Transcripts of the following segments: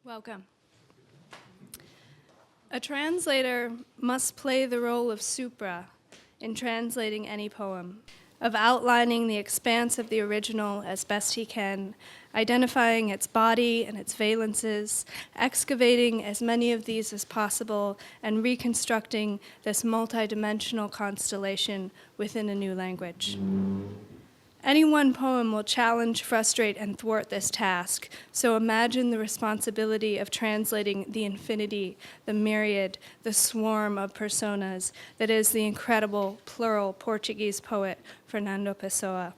Welcome. A translator must play the role of supra in translating any poem, of outlining the expanse of the original as best he can, identifying its body and its valences, excavating as many of these as possible, and reconstructing this multidimensional constellation within a new language. Any one poem will challenge, frustrate, and thwart this task, so imagine the responsibility of translating the infinity, the myriad, the swarm of personas that is the incredible, plural Portuguese poet Fernando Pessoa.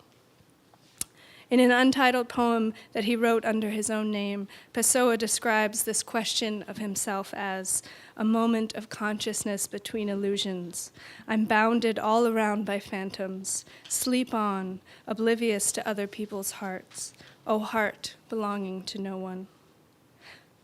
In an untitled poem that he wrote under his own name, Pessoa describes this question of himself as a moment of consciousness between illusions. I'm bounded all around by phantoms. Sleep on, oblivious to other people's hearts. O heart belonging to no one.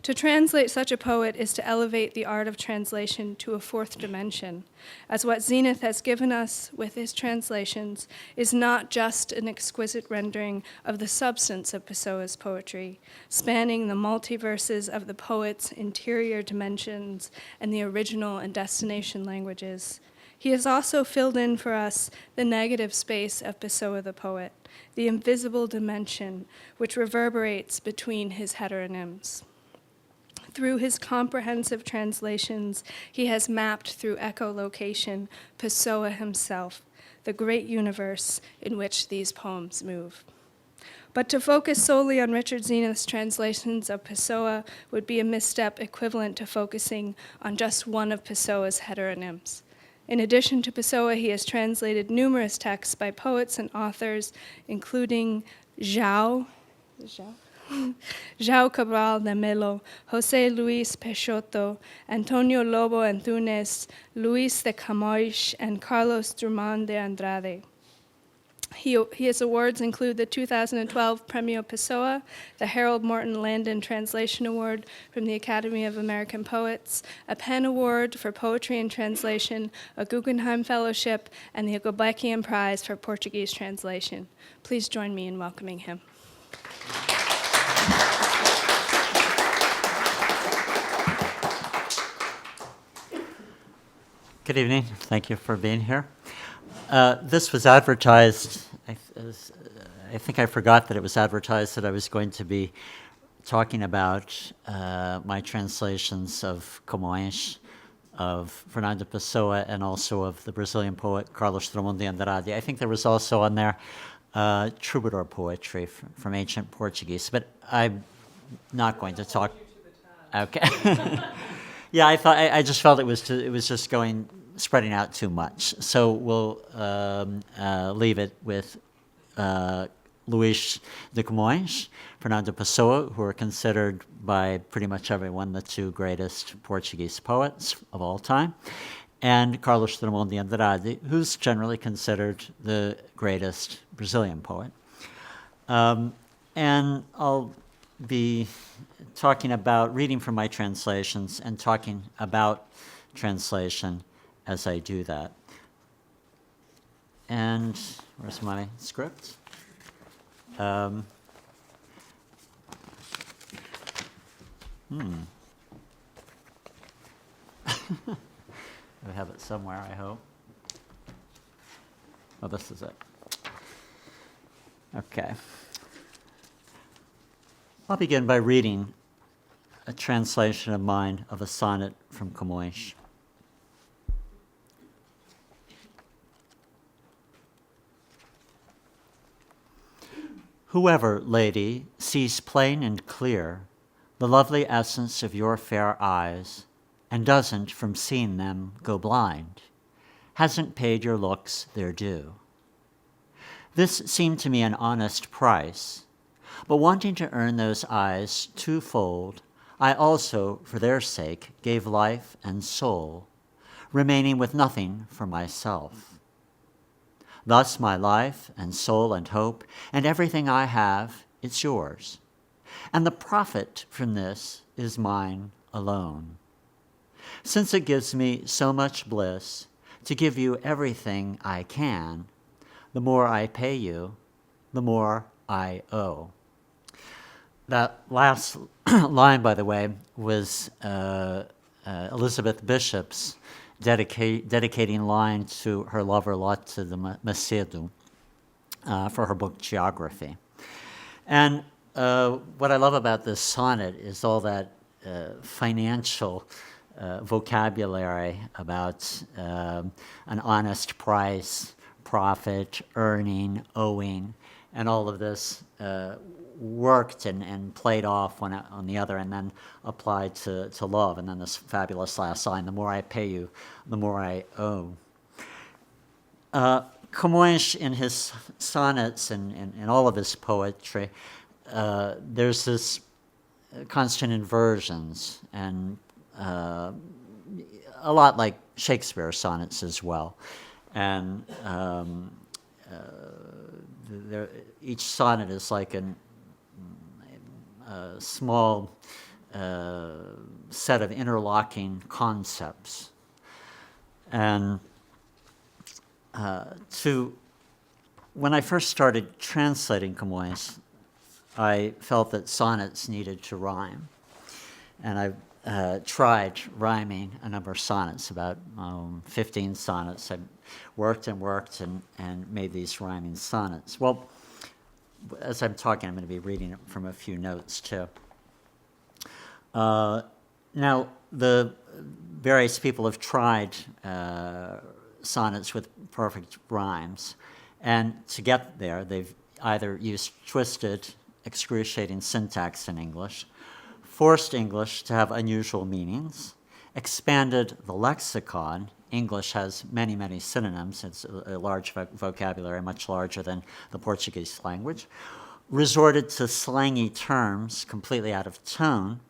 To translate such a poet is to elevate the art of translation to a fourth dimension, as what Zenith has given us with his translations is not just an exquisite rendering of the substance of Pessoa's poetry, spanning the multiverses of the poet's interior dimensions and the original and destination languages. He has also filled in for us the negative space of Pessoa the poet, the invisible dimension which reverberates between his heteronyms. Through his comprehensive translations, he has mapped through echolocation Pessoa himself, the great universe in which these poems move. But to focus solely on Richard Zenith's translations of Pessoa would be a misstep equivalent to focusing on just one of Pessoa's heteronyms. In addition to Pessoa, he has translated numerous texts by poets and authors, including João Cabral de Melo, José Luís Peixoto, Antonio Lobo Antunes, Luís de Camões, and Carlos Drummond de Andrade. His awards include the 2012 Premio Pessoa, the Harold Morton Landon Translation Award from the Academy of American Poets, a PEN Award for Poetry and Translation, a Guggenheim Fellowship, and the Gulbenkian Prize for Portuguese Translation. Please join me in welcoming him. Good evening. Thank you for being here. This was advertised. I think I forgot that it was advertised that I was going to be talking about my translations of Komui, of Fernando Pessoa, and also of the Brazilian poet Carlos Drummond de Andrade. I think there was also on there troubadour poetry from ancient Portuguese, but I'm not going to talk. Okay. Yeah, I just felt it was just spreading out too much. So we'll leave it with Luís de Camões, Fernando Pessoa, who are considered by pretty much everyone the two greatest Portuguese poets of all time, and Carlos Drummond de Andrade, who's generally considered the greatest Brazilian poet. And I'll be talking about reading from my translations and talking about translation as I do that. And where's my script? I have it somewhere, I hope. Oh, this is it. Okay. I'll begin by reading a translation of mine of a sonnet from Komui. Whoever, lady, sees plain and clear the lovely essence of your fair eyes, and doesn't, from seeing them, go blind, hasn't paid your looks their due. This seemed to me an honest price, but wanting to earn those eyes twofold, I also, for their sake, gave life and soul, remaining with nothing for myself. Thus my life and soul and hope, and everything I have, it's yours. And the profit from this is mine alone. Since it gives me so much bliss to give you everything I can, the more I pay you, the more I owe. That last line, by the way, was Elizabeth Bishop's dedicating line to her lover Lotte de Macedo for her book Geography. And what I love about this sonnet is all that financial vocabulary about an honest price, profit, earning, owing, and all of this worked and played off on the other and then applied to love. And then this fabulous last line, the more I pay you, the more I owe. Camões, in his sonnets and in all of his poetry, there's this constant inversions, and a lot like Shakespeare's sonnets as well. And each sonnet is like a small set of interlocking concepts. And when I first started translating Camões, I felt that sonnets needed to rhyme. And I tried rhyming a number of sonnets, about 15 sonnets. I worked and made these rhyming sonnets. Well, as I'm talking, I'm going to be reading it from a few notes too. Now, the various people have tried sonnets with perfect rhymes, and to get there, they've either used twisted, excruciating syntax in English, forced English to have unusual meanings, expanded the lexicon. English has many, many synonyms. It's a large vocabulary, much larger than the Portuguese language. Resorted to slangy terms completely out of tone,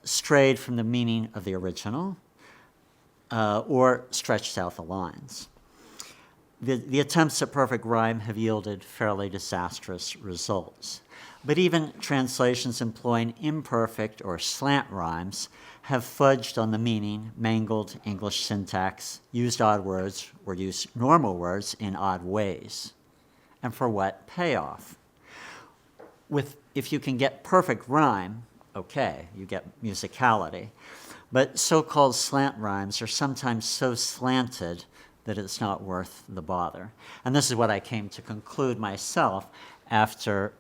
strayed from the meaning of the original, or stretched out the lines. The attempts at perfect rhyme have yielded fairly disastrous results. But even translations employing imperfect or slant rhymes have fudged on the meaning, mangled English syntax, used odd words, or used normal words in odd ways. And for what payoff? If you can get perfect rhyme, okay, you get musicality. But so-called slant rhymes are sometimes so slanted that it's not worth the bother. And this is what I came to conclude myself after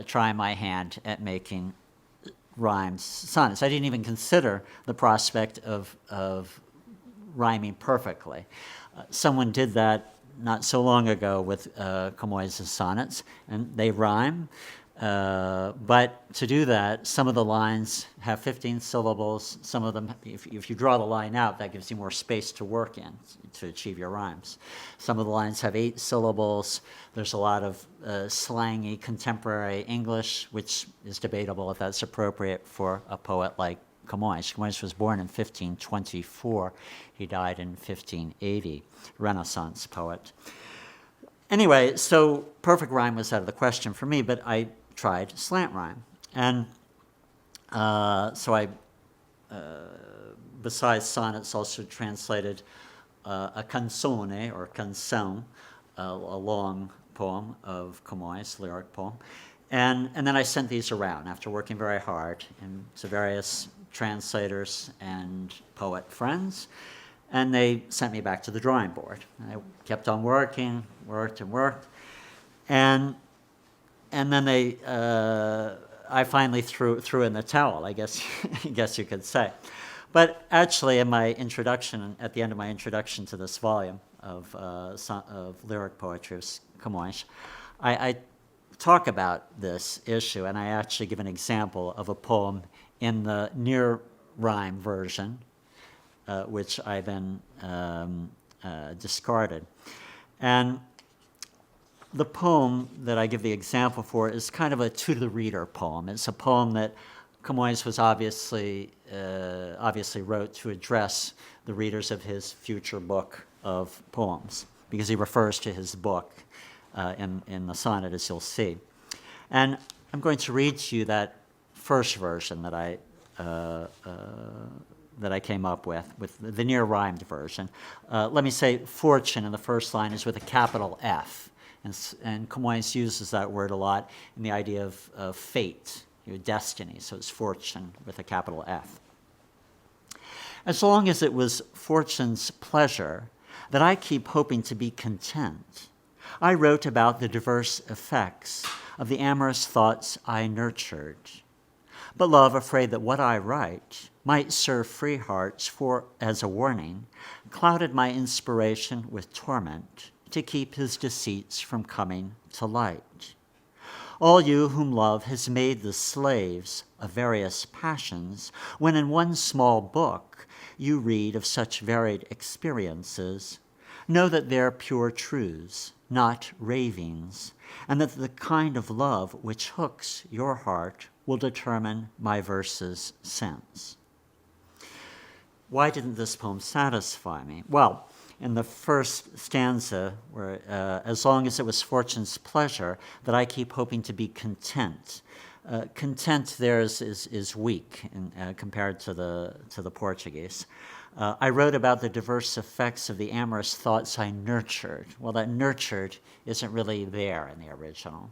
trying my hand at making rhymed sonnets. I didn't even consider the prospect of rhyming perfectly. Someone did that not so long ago with Camões' sonnets, and they rhyme. But to do that, some of the lines have 15 syllables. Some of them, if you draw the line out, that gives you more space to work in to achieve your rhymes. Some of the lines have 8 syllables. There's a lot of slangy contemporary English, which is debatable if that's appropriate for a poet like Camões. Camões was born in 1524. He died in 1580, Renaissance poet. Anyway, so perfect rhyme was out of the question for me, but I tried slant rhyme. And so I, besides sonnets, also translated a canzone, or canção, a long poem of Camões, lyric poem. And then I sent these around after working very hard to various translators and poet friends. And they sent me back to the drawing board. I kept on working, worked. And then I finally threw in the towel, I guess you could say. But actually, in my introduction, at the end of my introduction to this volume of lyric poetry of Camões, I talk about this issue, and I actually give an example of a poem in the near rhyme version, which I then discarded. And the poem that I give the example for is kind of a to-the-reader poem. It's a poem that Camões was obviously wrote to address the readers of his future book of poems, because he refers to his book in the sonnet, as you'll see. And I'm going to read to you that first version that I came up with the near rhymed version. Let me say fortune in the first line is with a capital F. And Camões uses that word a lot in the idea of fate. destiny, so it's fortune with a capital F. As long as it was fortune's pleasure that I keep hoping to be content, I wrote about the diverse effects of the amorous thoughts I nurtured. But love, afraid that what I write might serve free hearts for as a warning, clouded my inspiration with torment to keep his deceits from coming to light. All you whom love has made the slaves of various passions, when in one small book you read of such varied experiences, know that they're pure truths, not ravings, and that the kind of love which hooks your heart will determine my verse's sense. Why didn't this poem satisfy me? Well, in the first stanza, where as long as it was fortune's pleasure that I keep hoping to be content. Content there is weak compared to the Portuguese. I wrote about the diverse effects of the amorous thoughts I nurtured. Well, that nurtured isn't really there in the original.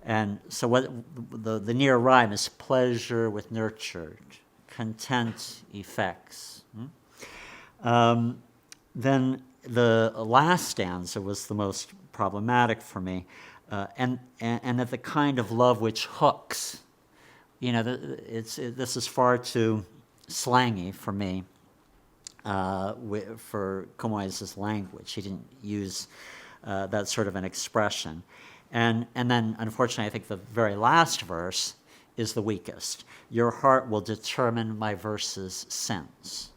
And so what the near rhyme is pleasure with nurtured, content effects. Then the last stanza was the most problematic for me, and that the kind of love which hooks. This is far too slangy for me. For Komui' language, he didn't use that sort of an expression, and then unfortunately, I think the very last verse is the weakest. Your heart will determine my verse's sense.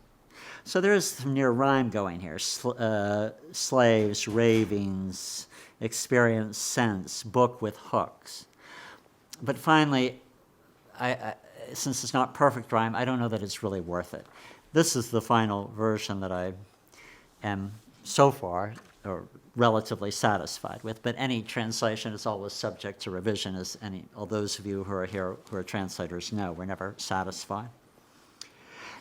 So there is some near rhyme going here. Slaves, ravings, experience, sense, book with hooks. But finally, since it's not perfect rhyme, I don't know that it's really worth it. This is the final version that I am so far or relatively satisfied with, but any translation is always subject to revision, as all those of you who are here who are translators know. We're never satisfied.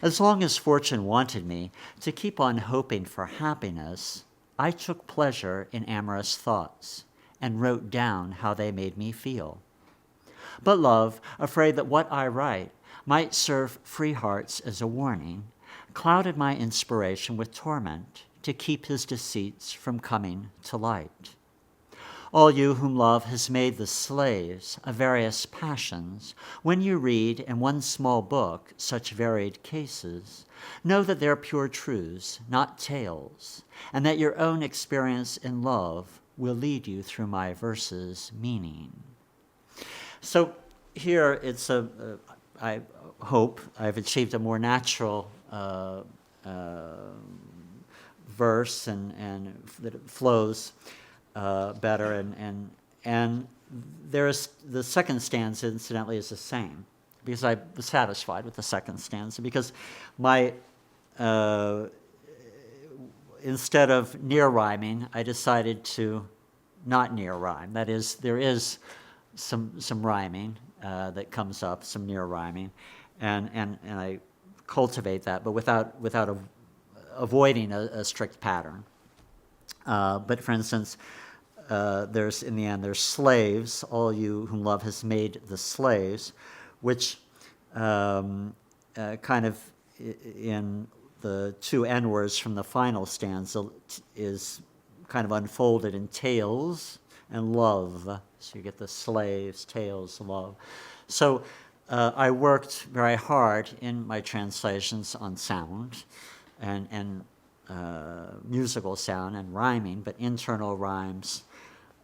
As long as fortune wanted me to keep on hoping for happiness, I took pleasure in amorous thoughts and wrote down how they made me feel. But love, afraid that what I write might serve free hearts as a warning, clouded my inspiration with torment to keep his deceits from coming to light. All you whom love has made the slaves of various passions, when you read in one small book such varied cases, know that they're pure truths, not tales, and that your own experience in love will lead you through my verse's meaning. So here it's I hope I've achieved a more natural verse and that it flows better, and there's the second stanza, incidentally, is the same, because I was satisfied with the second stanza, because my instead of near rhyming, I decided to not near rhyme. That is, there is some rhyming that comes up, some near rhyming, and I cultivate that, but without avoiding a strict pattern. But for instance, there's slaves, all you whom love has made the slaves, which kind of in the two N words from the final stanza is kind of unfolded in tales and love. So you get the slaves, tales, love. So I worked very hard in my translations on sound and musical sound and rhyming, but internal rhymes.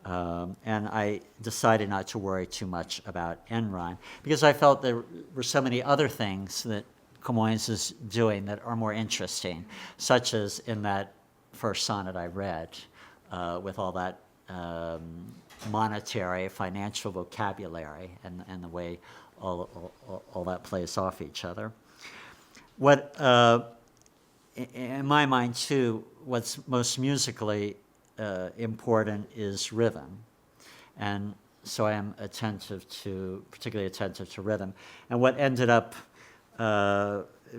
And I decided not to worry too much about end rhyme, because I felt there were so many other things that Camões is doing that are more interesting, such as in that first sonnet I read, with all that monetary, financial vocabulary and the way all that plays off each other. What, in my mind too, what's most musically important is rhythm. And so I am particularly attentive to rhythm. And what ended up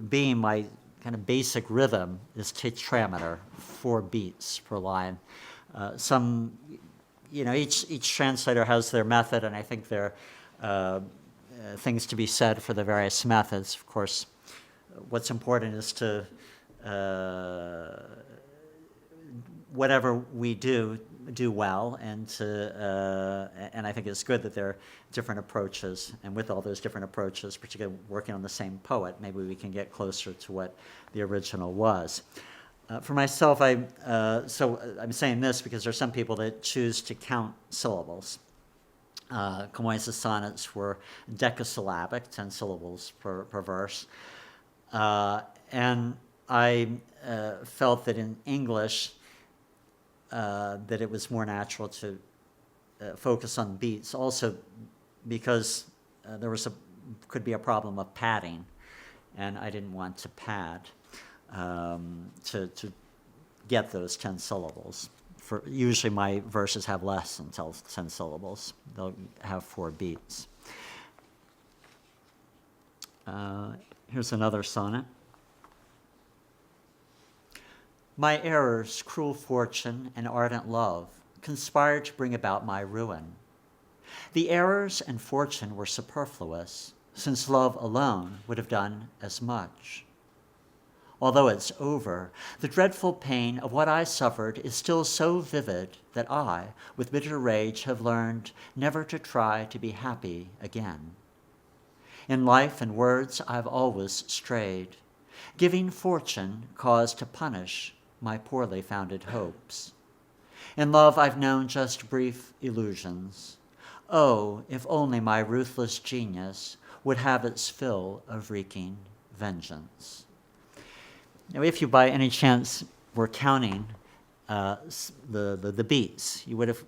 being my kind of basic rhythm is tetrameter, 4 beats per line. Each translator has their method, and I think they're things to be said for the various methods. Of course, what's important is to, whatever we do well, and and I think it's good that there are different approaches, and with all those different approaches, particularly working on the same poet, maybe we can get closer to what the original was. For myself, so I'm saying this because there are some people that choose to count syllables. Camões' sonnets were decasyllabic, 10 syllables per verse. And I felt that in English, that it was more natural to focus on beats, also because there could be a problem of padding, and I didn't want to pad to get those 10 syllables. Usually my verses have less than 10 syllables. They'll have 4 beats. Here's another sonnet. My errors, cruel fortune, and ardent love conspired to bring about my ruin. The errors and fortune were superfluous, since love alone would have done as much. Although it's over, the dreadful pain of what I suffered is still so vivid that I, with bitter rage, have learned never to try to be happy again. In life and words I've always strayed, giving fortune cause to punish my poorly founded hopes. In love I've known just brief illusions. Oh, if only my ruthless genius would have its fill of wreaking vengeance. Now, if you by any chance were counting the beats, you would have,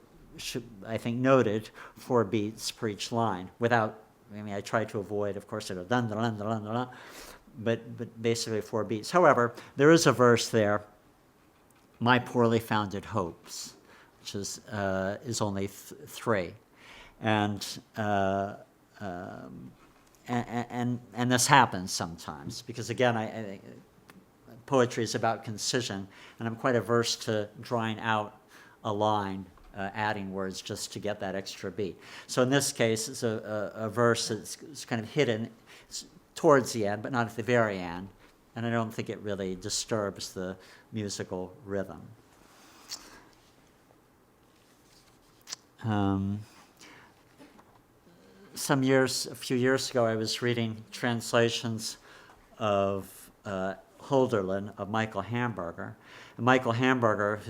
I think, noted 4 beats per each line without, I tried to avoid, of course, dun, dun, dun, dun, dun, but basically 4 beats. However, there is a verse there, my poorly founded hopes, which is only 3. And this happens sometimes, because again, I think poetry is about concision, and I'm quite averse to drawing out a line, adding words just to get that extra beat. So in this case, it's a verse that's kind of hidden towards the end, but not at the very end, and I don't think it really disturbs the musical rhythm. A few years ago, I was reading translations of Hölderlin of Michael Hamburger. And Michael Hamburger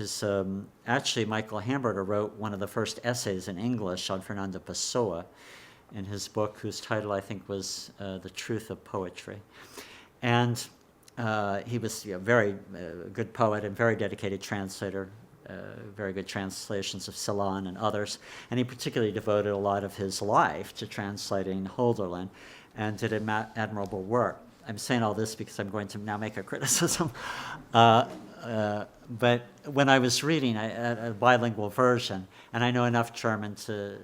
wrote one of the first essays in English on Fernando Pessoa in his book, whose title I think was The Truth of Poetry. And he was a very good poet and very dedicated translator, very good translations of Celan and others, and he particularly devoted a lot of his life to translating Hölderlin and did admirable work. I'm saying all this because I'm going to now make a criticism. But when I was reading a bilingual version, and I know enough German to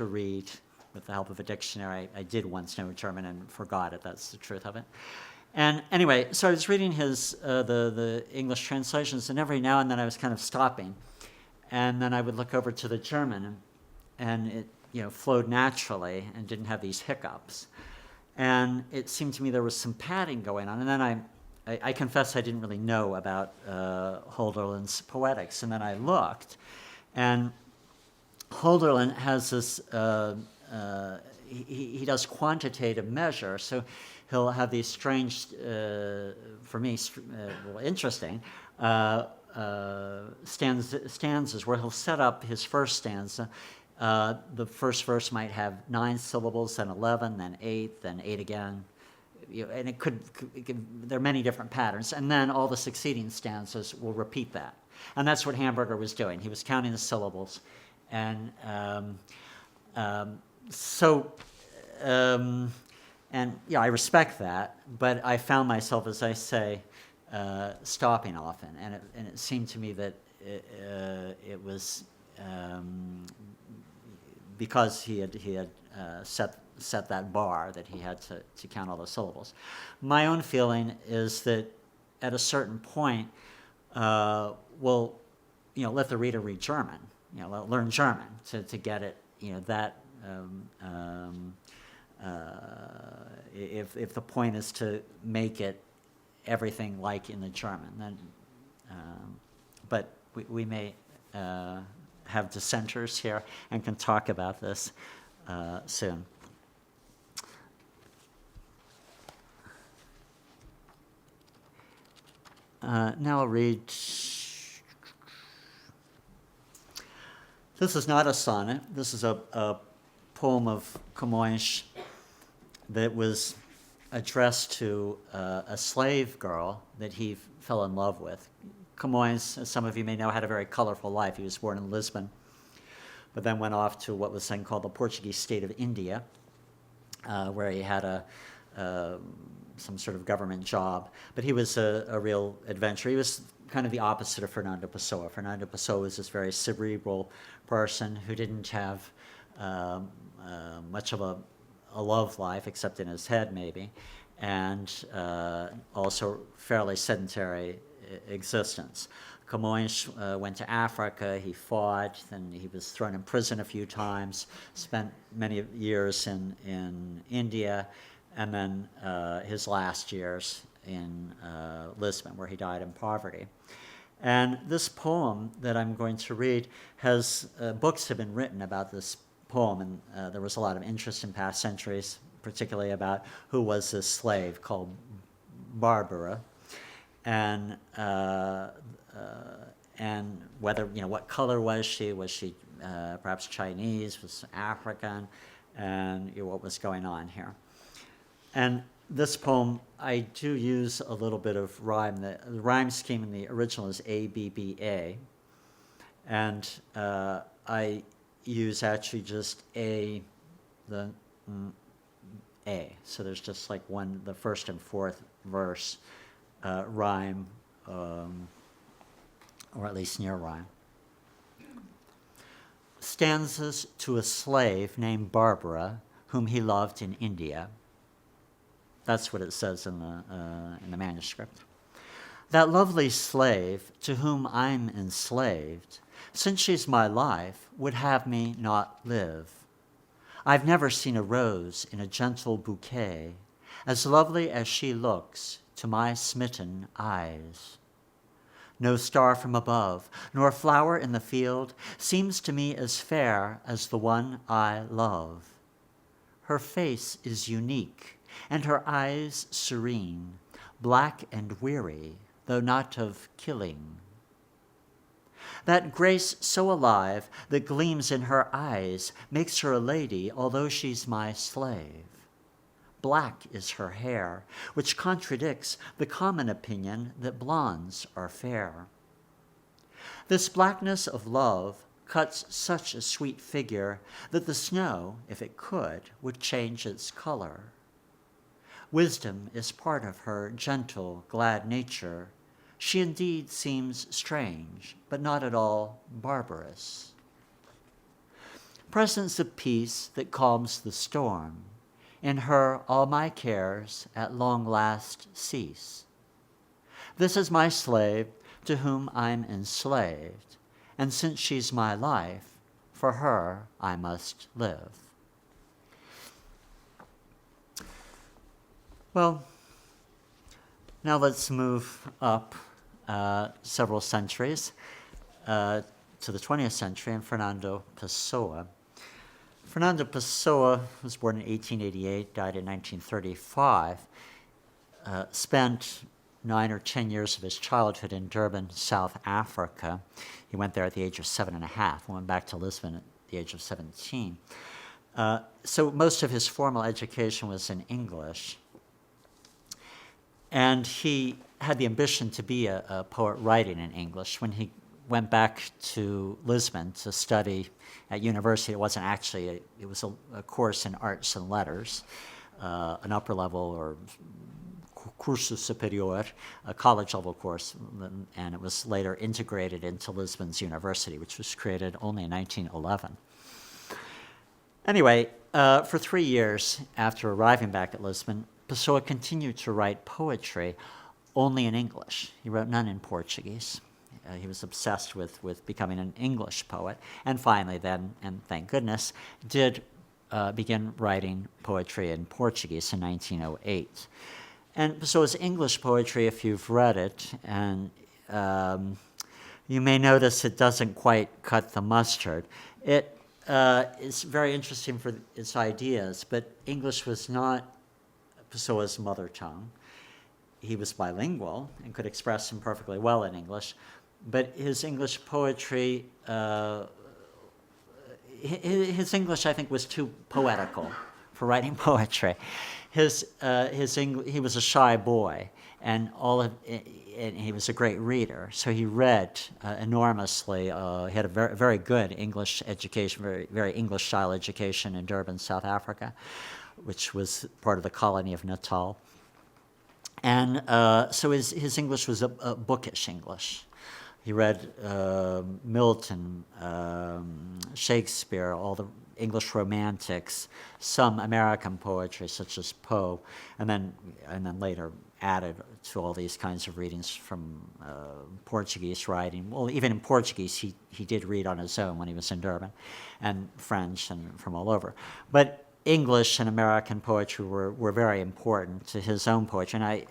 read with the help of a dictionary. I did once know German and forgot it. That's the truth of it. And anyway, so I was reading the English translations, and every now and then I was kind of stopping, and then I would look over to the German, and it flowed naturally and didn't have these hiccups. And it seemed to me there was some padding going on. And then I confess I didn't really know about Hölderlin's poetics. And then I looked, and Hölderlin has this, he does quantitative measure. So he'll have these strange, for me, interesting stanzas where he'll set up his first stanza. The first verse might have 9 syllables, then 11, then 8, then 8 again. And it could, there are many different patterns. And then all the succeeding stanzas will repeat that. And that's what Hamburger was doing. He was counting the syllables. And I respect that, but I found myself, as I say, stopping often. And it seemed to me that it was because he had set that bar that he had to count all the syllables. My own feeling is that at a certain point, we'll let the reader read German, learn German to get it, that if the point is to make it everything like in the German, then, but we may have dissenters here and can talk about this soon. Now I'll read. This is not a sonnet. This is a poem of Camões that was addressed to a slave girl that he fell in love with. Camões, as some of you may know, had a very colorful life. He was born in Lisbon, but then went off to what was then called the Portuguese state of India, where he had some sort of government job. But he was a real adventurer. He was kind of the opposite of Fernando Pessoa. Fernando Pessoa was this very cerebral person who didn't have much of a love life, except in his head maybe, and also fairly sedentary existence. Camões went to Africa, he fought, then he was thrown in prison a few times, spent many years in India, and then his last years in Lisbon, where he died in poverty. And this poem that I'm going to read has, books have been written about this poem, and there was a lot of interest in past centuries, particularly about who was this slave called Barbara, and whether, what color was she perhaps Chinese, was African, and what was going on here. And this poem, I do use a little bit of rhyme. The rhyme scheme in the original is A-B-B-A, and I use actually just A. So there's just like the first and fourth verse rhyme, or at least near rhyme. Stanzas to a slave named Barbara, whom he loved in India. That's what it says in the manuscript. That lovely slave to whom I'm enslaved, since she's my life, would have me not live. I've never seen a rose in a gentle bouquet, as lovely as she looks to my smitten eyes. No star from above, nor flower in the field, seems to me as fair as the one I love. Her face is unique, and her eyes serene, black and weary, though not of killing. That grace so alive that gleams in her eyes makes her a lady, although she's my slave. Black is her hair, which contradicts the common opinion that blondes are fair. This blackness of love cuts such a sweet figure that the snow, if it could, would change its color. Wisdom is part of her gentle, glad nature. She indeed seems strange, but not at all barbarous. Presence of peace that calms the storm. In her all my cares at long last cease. This is my slave to whom I'm enslaved, and since she's my life, for her I must live. Well, now let's move up several centuries to the 20th century and Fernando Pessoa. Fernando Pessoa was born in 1888, died in 1935, spent 9 or 10 years of his childhood in Durban, South Africa. He went there at the age of 7.5 and went back to Lisbon at the age of 17. So most of his formal education was in English. And he had the ambition to be a poet writing in English. When he went back to Lisbon to study at university, it wasn't actually, it was a course in arts and letters, an upper level or curso superior, a college level course, and it was later integrated into Lisbon's university, which was created only in 1911. Anyway, for 3 years after arriving back at Lisbon, Pessoa continued to write poetry only in English. He wrote none in Portuguese. He was obsessed with becoming an English poet, and finally then, and thank goodness, did began writing poetry in Portuguese in 1908. And so it's English poetry, if you've read it, and you may notice it doesn't quite cut the mustard. It is very interesting for its ideas, but English was not Pessoa's mother tongue. He was bilingual and could express him perfectly well in English, but his English poetry, his English, I think, was too poetical for writing poetry. He was a shy boy, and and he was a great reader. So he read enormously. He had a very, very good English education, very English style education in Durban, South Africa, which was part of the colony of Natal. And so his English was a bookish English. He read Milton, Shakespeare, all the English romantics, some American poetry such as Poe, and then later added to all these kinds of readings from Portuguese writing. Well, even in Portuguese, he did read on his own when he was in Durban, and French and from all over. But English and American poetry were very important to his own poetry, and I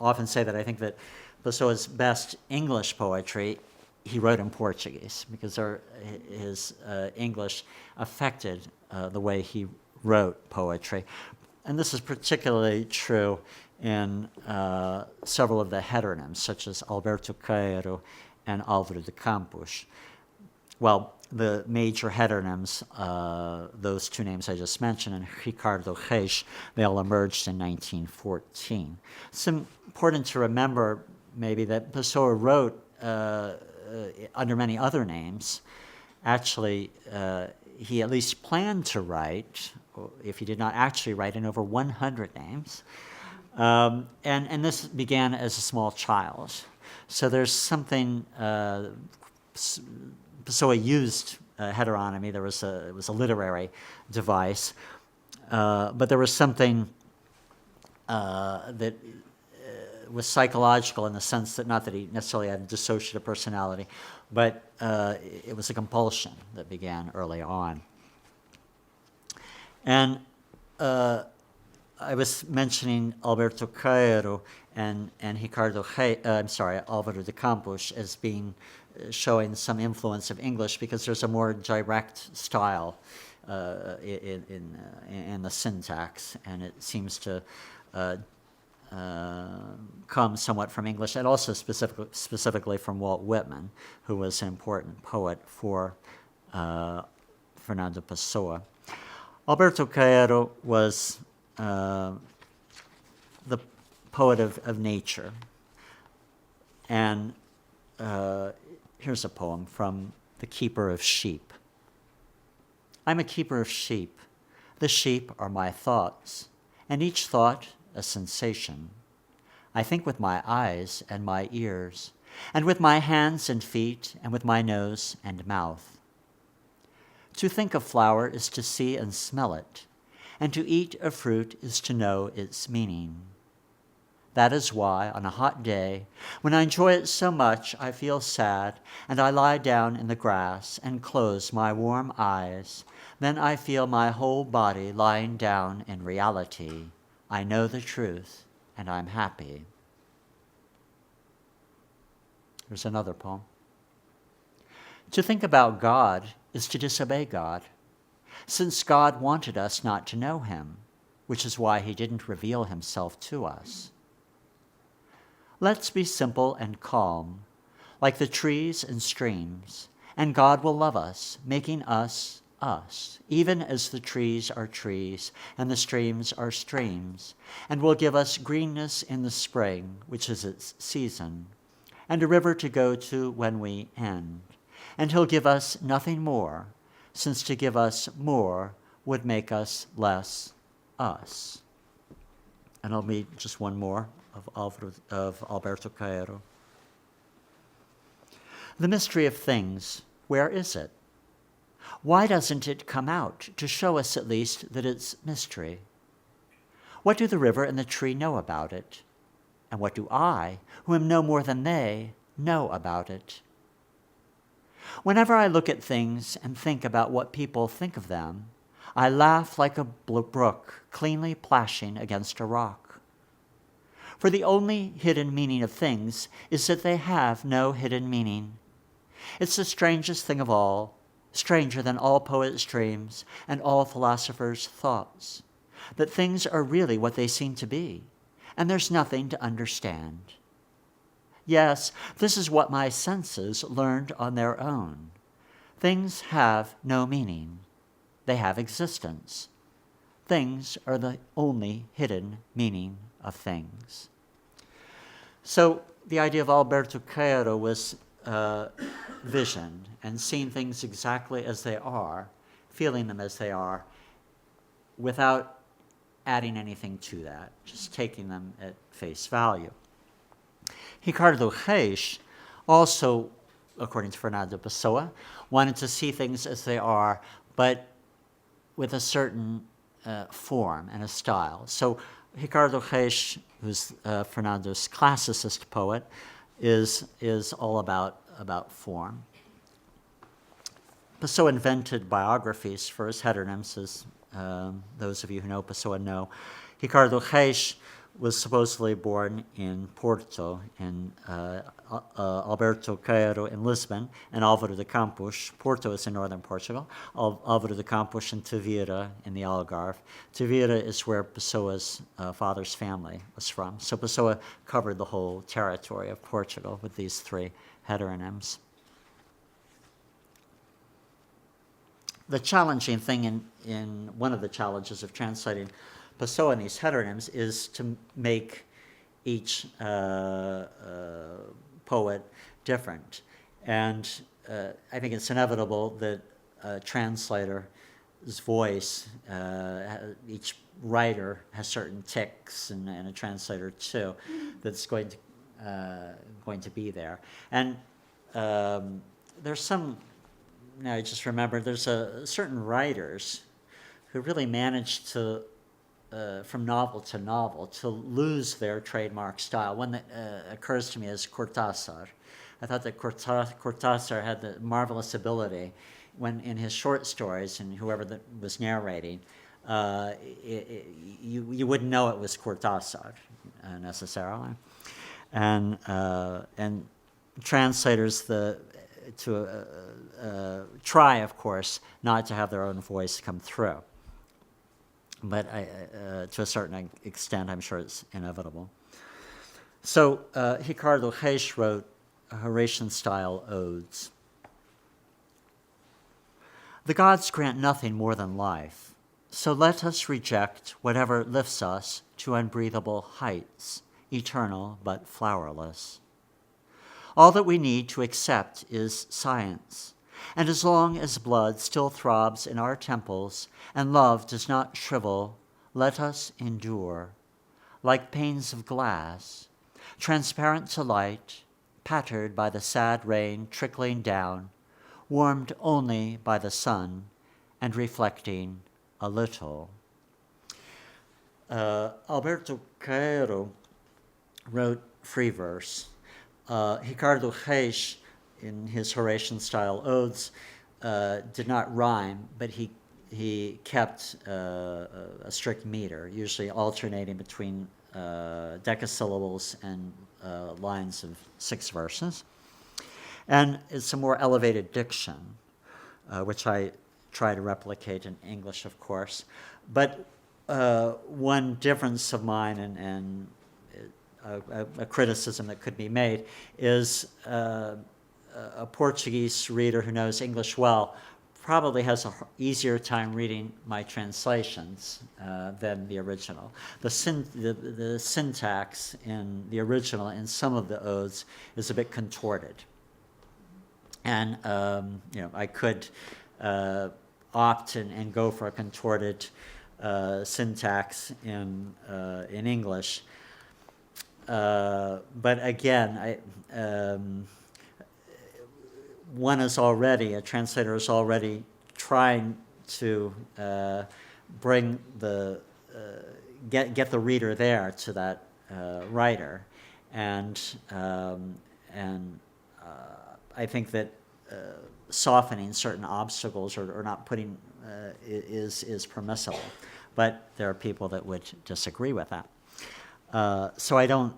often say that I think that Pessoa's best English poetry he wrote in Portuguese, because his English affected the way he wrote poetry. And this is particularly true in several of the heteronyms, such as Alberto Caeiro and Álvaro de Campos. Well, the major heteronyms, those two names I just mentioned, and Ricardo Reis, they all emerged in 1914. It's important to remember maybe that Pessoa wrote under many other names. Actually, he at least planned to write, if he did not actually write, in over 100 names. And this began as a small child. So there's something, Pessoa used heteronymy. It was a literary device, but there was something that was psychological in the sense that not that he necessarily had a dissociative personality, but it was a compulsion that began early on. And I was mentioning Alberto Caeiro and Álvaro de Campos as being showing some influence of English, because there's a more direct style in the syntax, and it seems to come somewhat from English, and also specifically from Walt Whitman, who was an important poet for Fernando Pessoa. Alberto Caeiro was the poet of nature, and here's a poem from The Keeper of Sheep. I'm a keeper of sheep. The sheep are my thoughts, and each thought a sensation. I think with my eyes and my ears, and with my hands and feet, and with my nose and mouth. To think of flower is to see and smell it, and to eat a fruit is to know its meaning. That is why, on a hot day, when I enjoy it so much, I feel sad, and I lie down in the grass and close my warm eyes. Then I feel my whole body lying down in reality. I know the truth, and I'm happy. Here's another poem. To think about God is to disobey God, since God wanted us not to know him, which is why he didn't reveal himself to us. Let's be simple and calm, like the trees and streams, and God will love us, making us us, even as the trees are trees and the streams are streams, and will give us greenness in the spring, which is its season, and a river to go to when we end. And he'll give us nothing more, since to give us more would make us less us. And I'll read just one more of Alberto Caeiro. The mystery of things, where is it? Why doesn't it come out to show us at least that it's mystery? What do the river and the tree know about it? And what do I, who am no more than they, know about it? Whenever I look at things and think about what people think of them, I laugh like a brook cleanly plashing against a rock. For the only hidden meaning of things is that they have no hidden meaning. It's the strangest thing of all, stranger than all poets' dreams and all philosophers' thoughts, that things are really what they seem to be, and there's nothing to understand. Yes, this is what my senses learned on their own. Things have no meaning. They have existence. Things are the only hidden meaning of things. So the idea of Alberto Cairo was vision and seeing things exactly as they are, feeling them as they are, without adding anything to that, just taking them at face value. Ricardo Reis also, according to Fernando Pessoa, wanted to see things as they are, but with a certain form and a style. So Ricardo Reis, who's Fernando's classicist poet, is all about form. Pessoa invented biographies for his heteronyms, as those of you who know Pessoa know. Ricardo Reis was supposedly born in Porto, in Alberto Cairo in Lisbon, and Álvaro de Campos. Porto is in northern Portugal. Álvaro de Campos in Tavira in the Algarve. Tavira is where Pessoa's father's family was from. So Pessoa covered the whole territory of Portugal with these three heteronyms. The challenging thing in one of the challenges of translating Pessoa in these heteronyms is to make each poet different. And I think it's inevitable that a translator's voice, each writer has certain tics, and a translator too, that's going to be there. And there's some, now I just remember, there's certain writers who really managed to, from novel to novel, to lose their trademark style. One that occurs to me is Cortázar. I thought that Cortázar had the marvelous ability when in his short stories, and whoever that was narrating, you wouldn't know it was Cortázar necessarily. And translators try, of course, not to have their own voice come through. But to a certain extent, I'm sure it's inevitable. So Ricardo Reis wrote Horatian-style odes. The gods grant nothing more than life, so let us reject whatever lifts us to unbreathable heights, eternal but flowerless. All that we need to accept is science, and as long as blood still throbs in our temples and love does not shrivel, let us endure, like panes of glass, transparent to light, pattered by the sad rain trickling down, warmed only by the sun and reflecting a little. Alberto Cairo wrote free verse. Ricardo Reis, in his Horatian-style odes, did not rhyme, but he kept a strict meter, usually alternating between decasyllables and lines of 6 verses. And it's a more elevated diction, which I try to replicate in English, of course. But one difference of mine and a criticism that could be made is a Portuguese reader who knows English well probably has an easier time reading my translations than the original. The syntax in the original in some of the odes is a bit contorted. And I could opt and go for a contorted syntax in English. But again, a translator is already trying to bring get the reader there to that writer, and I think that softening certain obstacles or not putting is permissible. But there are people that would disagree with that. So I don't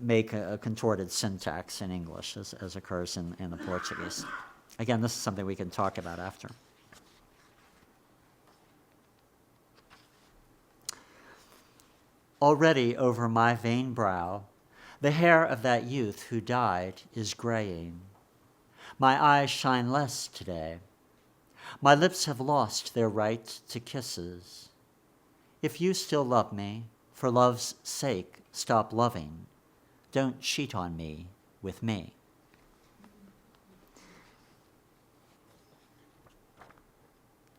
make a contorted syntax in English as occurs in the Portuguese. Again, this is something we can talk about after. Already over my vain brow, the hair of that youth who died is graying. My eyes shine less today. My lips have lost their right to kisses. If you still love me, for love's sake, stop loving. Don't cheat on me with me.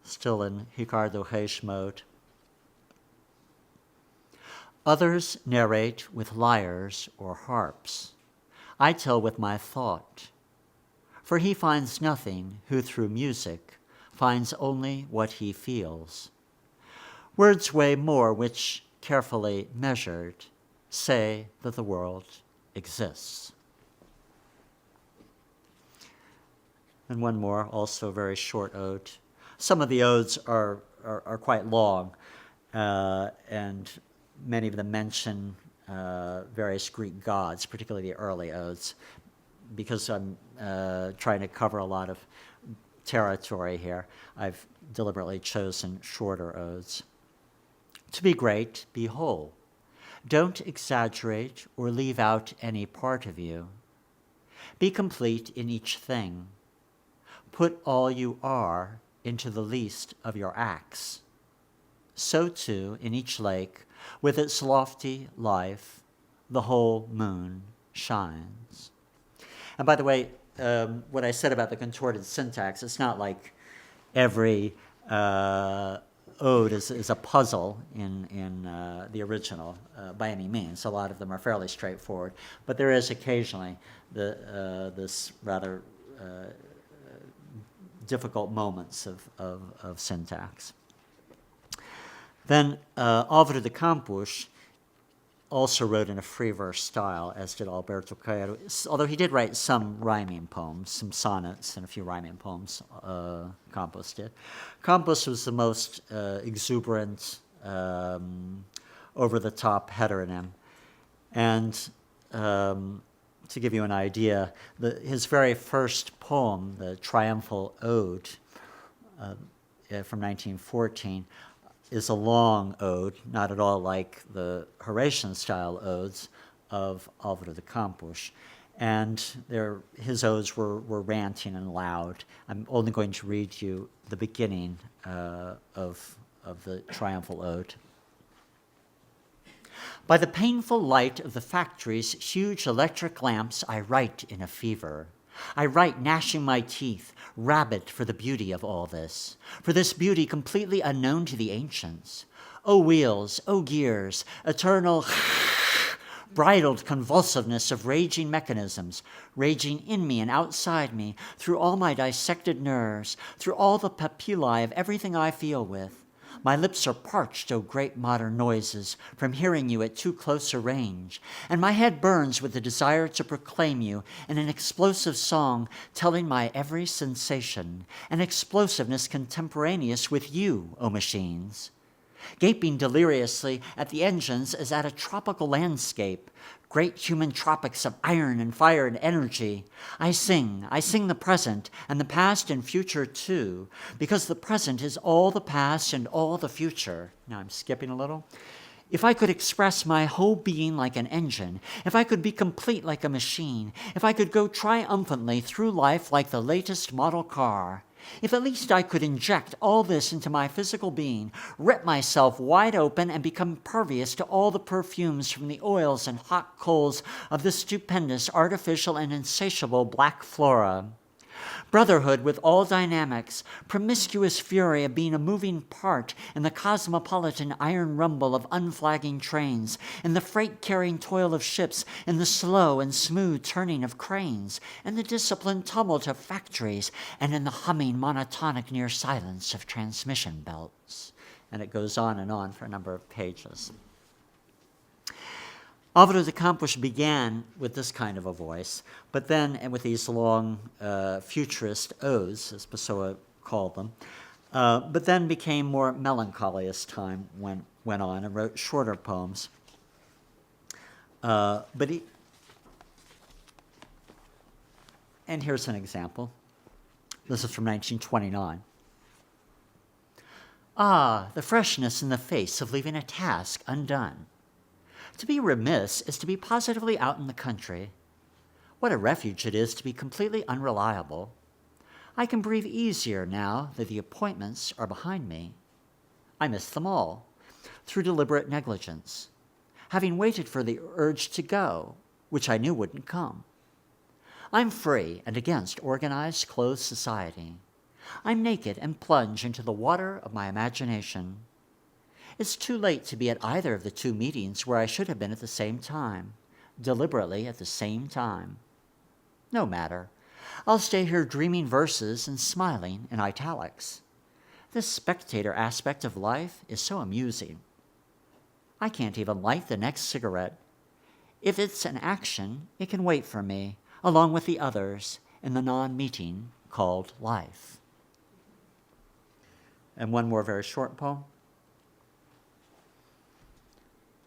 Still in Ricardo Reis mode. Others narrate with lyres or harps. I tell with my thought. For he finds nothing who through music finds only what he feels. Words weigh more which, carefully measured, say that the world exists. And one more, also a very short ode. Some of the odes are quite long, and many of them mention various Greek gods, particularly the early odes. Because I'm trying to cover a lot of territory here, I've deliberately chosen shorter odes. To be great, be whole. Don't exaggerate or leave out any part of you. Be complete in each thing. Put all you are into the least of your acts. So too, in each lake, with its lofty life, the whole moon shines. And by the way, what I said about the contorted syntax, it's not like every ode is a puzzle in the original by any means. A lot of them are fairly straightforward, but there is occasionally this rather difficult moments of syntax. Then Álvaro de Campos also wrote in a free verse style, as did Alberto Cairo, although he did write some rhyming poems, some sonnets and a few rhyming poems, Campos did. Campos was the most exuberant, over-the-top heteronym. And to give you an idea, his very first poem, the Triumphal Ode from 1914, is a long ode, not at all like the Horatian-style odes of Álvaro de Campos. And his odes were ranting and loud. I'm only going to read you the beginning of the Triumphal Ode. By the painful light of the factory's huge electric lamps, I write in a fever. I write gnashing my teeth, rabid for the beauty of all this, for this beauty completely unknown to the ancients. O wheels, O gears, eternal bridled convulsiveness of raging mechanisms, raging in me and outside me, through all my dissected nerves, through all the papillae of everything I feel with. My lips are parched, O great modern noises, from hearing you at too close a range, and my head burns with the desire to proclaim you in an explosive song, telling my every sensation, an explosiveness contemporaneous with you, O machines. Gaping deliriously at the engines as at a tropical landscape, great human tropics of iron and fire and energy. I sing the present and the past and future too, because the present is all the past and all the future. Now I'm skipping a little. If I could express my whole being like an engine, if I could be complete like a machine, if I could go triumphantly through life like the latest model car, if at least I could inject all this into my physical being, rip myself wide open and become pervious to all the perfumes from the oils and hot coals of this stupendous, artificial, and insatiable black flora. Brotherhood with all dynamics, promiscuous fury of being a moving part in the cosmopolitan iron rumble of unflagging trains, in the freight-carrying toil of ships, in the slow and smooth turning of cranes, in the disciplined tumult of factories, and in the humming monotonic near silence of transmission belts. And it goes on for a number of pages. Álvaro de Campos began with this kind of a voice, but then, and with these long futurist odes, as Pessoa call them, but then became more melancholy as time went on and wrote shorter poems. And here's an example. This is from 1929. Ah, the freshness in the face of leaving a task undone. To be remiss is to be positively out in the country. What a refuge it is to be completely unreliable. I can breathe easier now that the appointments are behind me. I miss them all, through deliberate negligence, having waited for the urge to go, which I knew wouldn't come. I'm free and against organized closed society. I'm naked and plunge into the water of my imagination. It's too late to be at either of the two meetings where I should have been at the same time, deliberately at the same time. No matter. I'll stay here dreaming verses and smiling in italics. This spectator aspect of life is so amusing. I can't even light the next cigarette. If it's an action, it can wait for me, along with the others, in the non-meeting called life. And one more very short poem.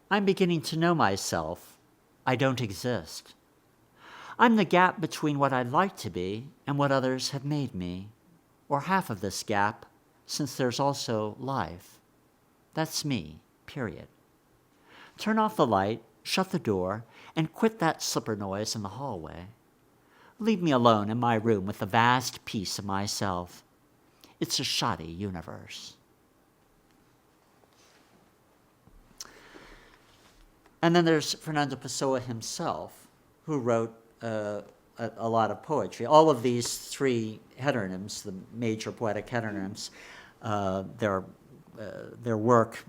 I'm beginning to know myself. I don't exist. I'm the gap between what I'd like to be and what others have made me, or half of this gap, since there's also life. That's me, period. Turn off the light, shut the door, and quit that slipper noise in the hallway. Leave me alone in my room with the vast peace of myself. It's a shoddy universe. And then there's Fernando Pessoa himself, who wrote a lot of poetry. All of these three heteronyms, the major poetic heteronyms, their work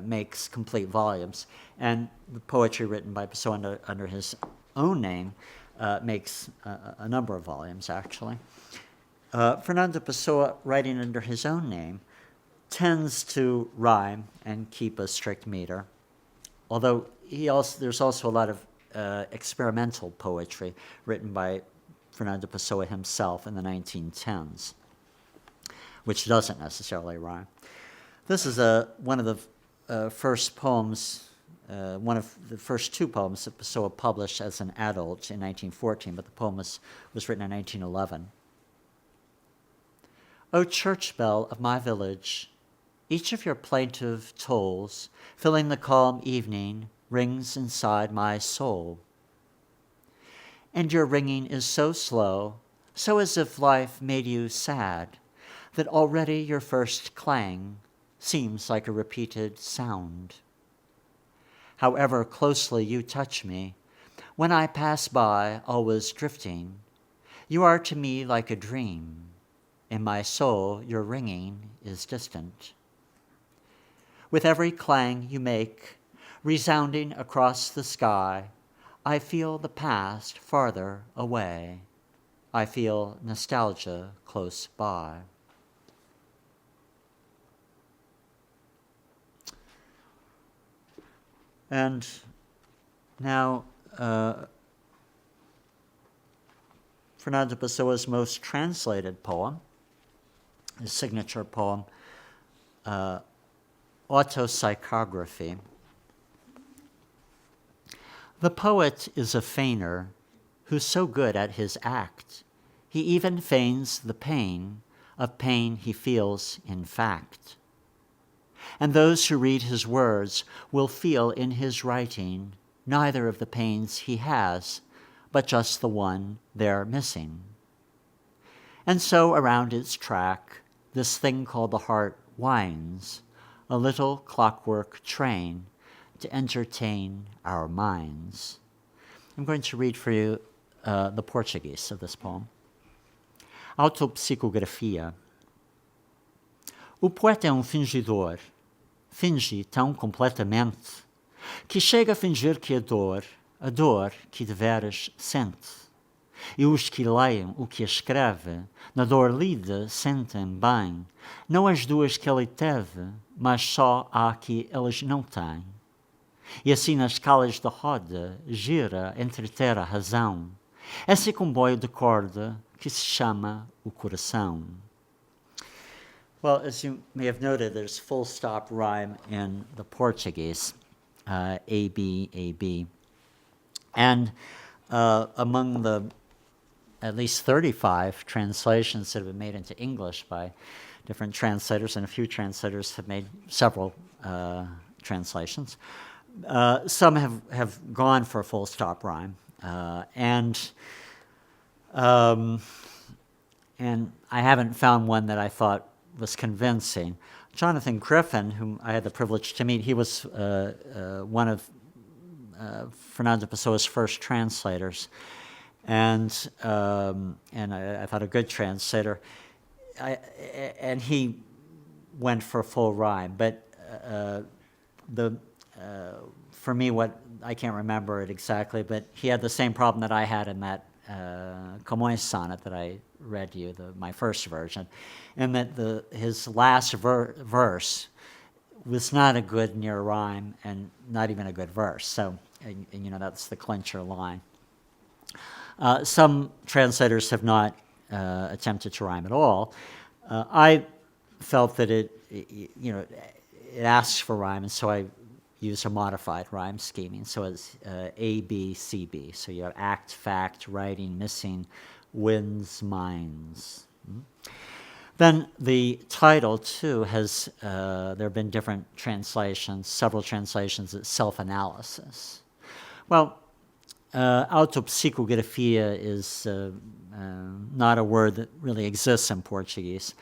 makes complete volumes. And the poetry written by Pessoa under his own name makes a number of volumes, actually. Fernando Pessoa, writing under his own name, tends to rhyme and keep a strict meter, although there's also a lot of experimental poetry written by Fernando Pessoa himself in the 1910s, which doesn't necessarily rhyme. This is one of the first poems, one of the first two poems that Pessoa published as an adult in 1914, but the poem was written in 1911. O church bell of my village, each of your plaintive tolls, filling the calm evening, rings inside my soul. And your ringing is so slow, so as if life made you sad, that already your first clang seems like a repeated sound. However closely you touch me, when I pass by, always drifting, you are to me like a dream. In my soul, your ringing is distant. With every clang you make, resounding across the sky, I feel the past farther away. I feel nostalgia close by. And now, Fernando Pessoa's most translated poem, his signature poem, Autopsychography. The poet is a feigner who's so good at his act, he even feigns the pain of pain he feels in fact. And those who read his words will feel in his writing neither of the pains he has, but just the one they're missing. And so around its track, this thing called the heart winds, a little clockwork train to entertain our minds. I'm going to read for you the Portuguese of this poem. Autopsychography. O poeta é fingidor, finge tão completamente, que chega a fingir que a dor que deveras sente. E os que leem o que escreve, na dor lida sentem bem, não as duas que ele teve, mas só a que eles não têm. E assim nas calas da roda gira entreter a razão, esse comboio de corda que se chama o coração. Well, as you may have noted, there's full stop rhyme in the Portuguese, A, B, A, B. And among the at least 35 translations that have been made into English by different translators, and a few translators have made several translations. Some have gone for a full stop rhyme, and I haven't found one that I thought was convincing. Jonathan Griffin, whom I had the privilege to meet, he was one of Fernando Pessoa's first translators, and I thought a good translator. And he went for a full rhyme, but for me, what I can't remember it exactly, but he had the same problem that I had in that Komui sonnet that I read you, my first version, and that his last verse was not a good near rhyme and not even a good verse. So, and that's the clincher line. Some translators have not attempted to rhyme at all. I felt that it asks for rhyme, and so I use a modified rhyme scheming. So it's A, B, C, B. So you have act, fact, writing, missing, wins, minds. Then the title, too, has, there have been different translations, several translations, it's self-analysis. Well, Autopsychography is not a word that really exists in Portuguese.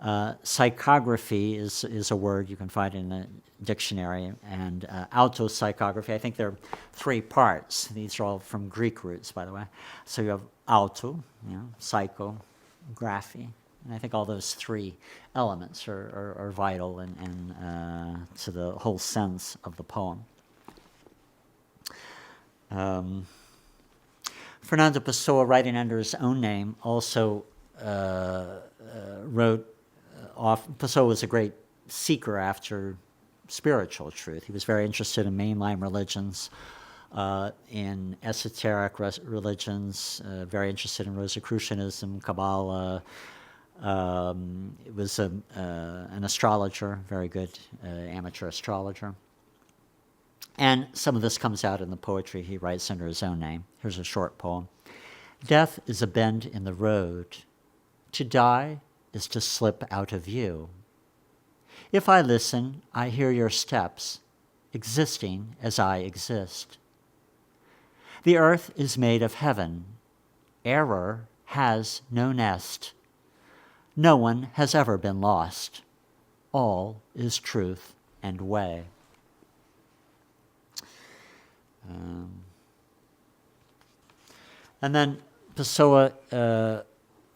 Psychography is a word you can find in the dictionary, and autopsychography, I think there are 3 parts. These are all from Greek roots, by the way. So you have auto, psychography, and I think all those 3 elements are vital and to the whole sense of the poem. Fernando Pessoa, writing under his own name, also wrote Pessoa was a great seeker after spiritual truth. He was very interested in mainline religions, in esoteric religions, very interested in Rosicrucianism, Kabbalah. He was an astrologer, very good amateur astrologer. And some of this comes out in the poetry he writes under his own name. Here's a short poem. Death is a bend in the road. To die is to slip out of view. If I listen, I hear your steps, existing as I exist. The earth is made of heaven. Error has no nest. No one has ever been lost. All is truth and way. And then Pessoa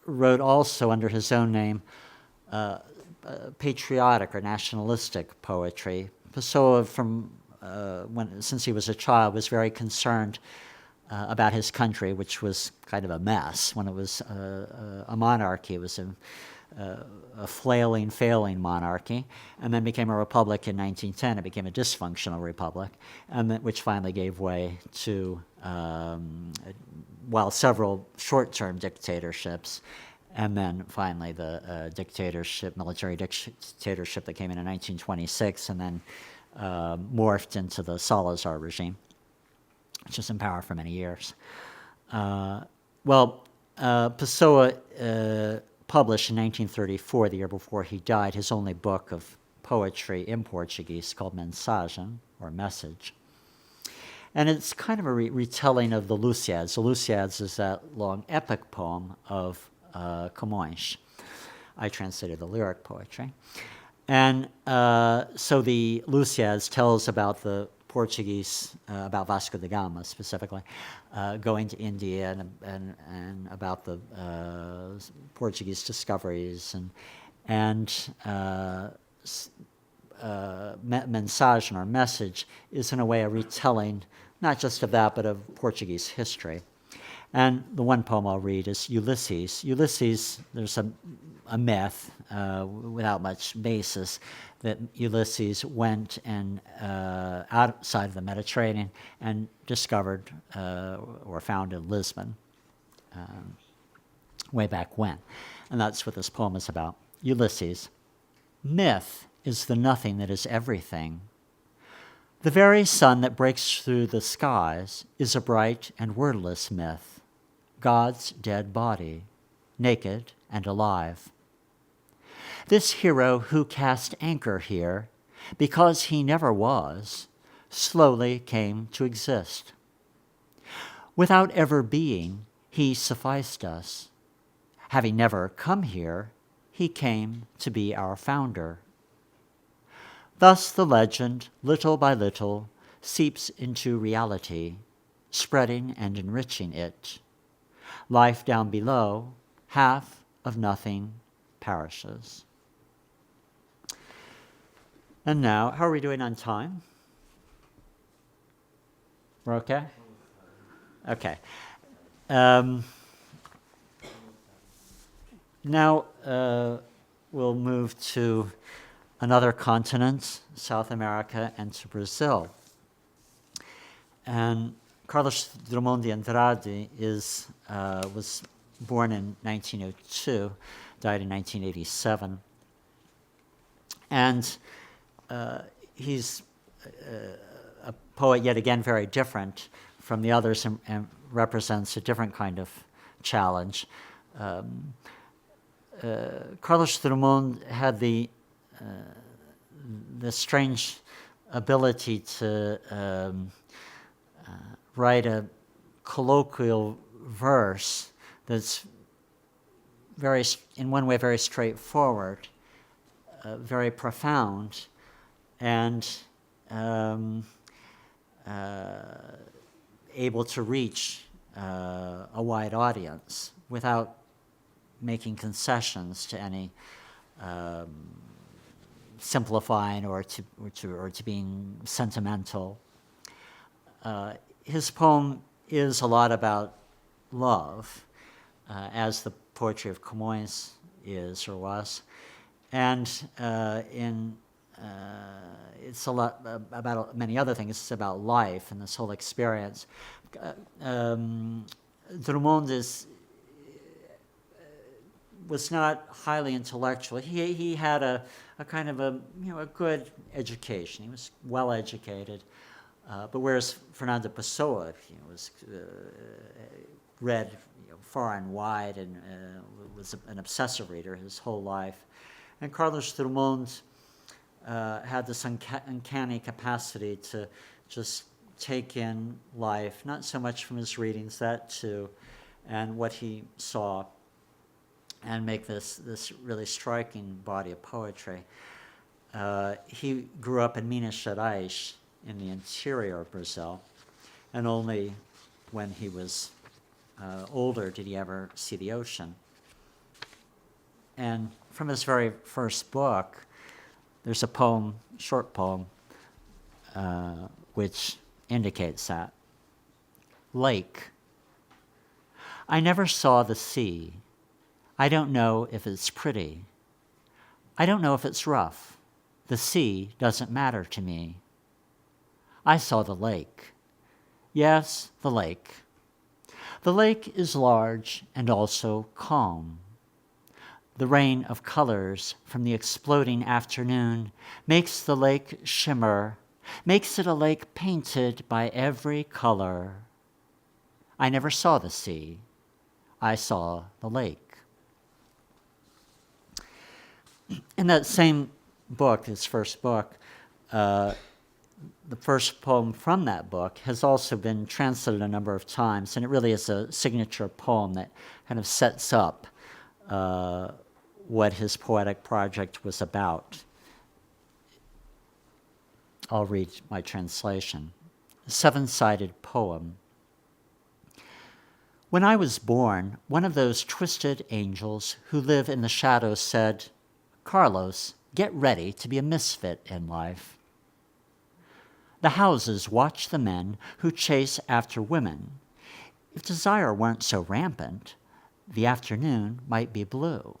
wrote also under his own name patriotic or nationalistic poetry. Pessoa, since he was a child, was very concerned about his country, which was kind of a mess. When it was a monarchy, it was a flailing, failing monarchy, and then became a republic in 1910. It became a dysfunctional republic, and which finally gave way to, several short-term dictatorships, and then finally the military dictatorship that came in 1926, and then morphed into the Salazar regime, which was in power for many years. Pessoa published in 1934, the year before he died, his only book of poetry in Portuguese called Mensagem, or Message. And it's kind of a retelling of the Lusíads. The Lusíads is that long epic poem of Camões. I translated the lyric poetry. And so the Lusíads tells about the Portuguese, about Vasco da Gama specifically, going to India and about the Portuguese discoveries and mensagem or message is in a way a retelling not just of that but of Portuguese history. And the one poem I'll read is Ulysses. Ulysses, there's a myth without much basis that Ulysses went and outside of the Mediterranean and discovered or founded Lisbon way back when. And that's what this poem is about. Ulysses. Myth is the nothing that is everything. The very sun that breaks through the skies is a bright and wordless myth, God's dead body, naked and alive. This hero who cast anchor here, because he never was, slowly came to exist. Without ever being, he sufficed us. Having never come here, he came to be our founder. Thus the legend, little by little, seeps into reality, spreading and enriching it. Life down below, half of nothing, perishes. And now, how are we doing on time? We're okay? Okay. Now we'll move to another continent, South America, and to Brazil. And Carlos Drummond de Andrade was born in 1902, died in 1987. And he's a poet, yet again, very different from the others and represents a different kind of challenge. Carlos Drummond had the strange ability to write a colloquial verse that's very, in one way, very straightforward, very profound, and able to reach a wide audience without making concessions to any simplifying or to being sentimental. His poem is a lot about love, as the poetry of Komui is or was, and it's a lot about many other things. It's about life and this whole experience. Drummond was not highly intellectual. He had a kind of a good education. He was well educated, but whereas Fernando Pessoa was read far and wide and was an obsessive reader his whole life, and Carlos Drummond had this uncanny capacity to just take in life, not so much from his readings, that too, and what he saw, and make this really striking body of poetry. He grew up in Minas Gerais in the interior of Brazil, and only when he was older did he ever see the ocean. And from his very first book, there's a poem, short poem, which indicates that. Lake. I never saw the sea. I don't know if it's pretty. I don't know if it's rough. The sea doesn't matter to me. I saw the lake. Yes, the lake. The lake is large and also calm. The rain of colors from the exploding afternoon makes the lake shimmer, makes it a lake painted by every color. I never saw the sea. I saw the lake. In that same book, his first book, the first poem from that book has also been translated a number of times, and it really is a signature poem that kind of sets up what his poetic project was about. I'll read my translation. A seven-sided poem. When I was born, one of those twisted angels who live in the shadows said, "Carlos, get ready to be a misfit in life." The houses watch the men who chase after women. If desire weren't so rampant, the afternoon might be blue.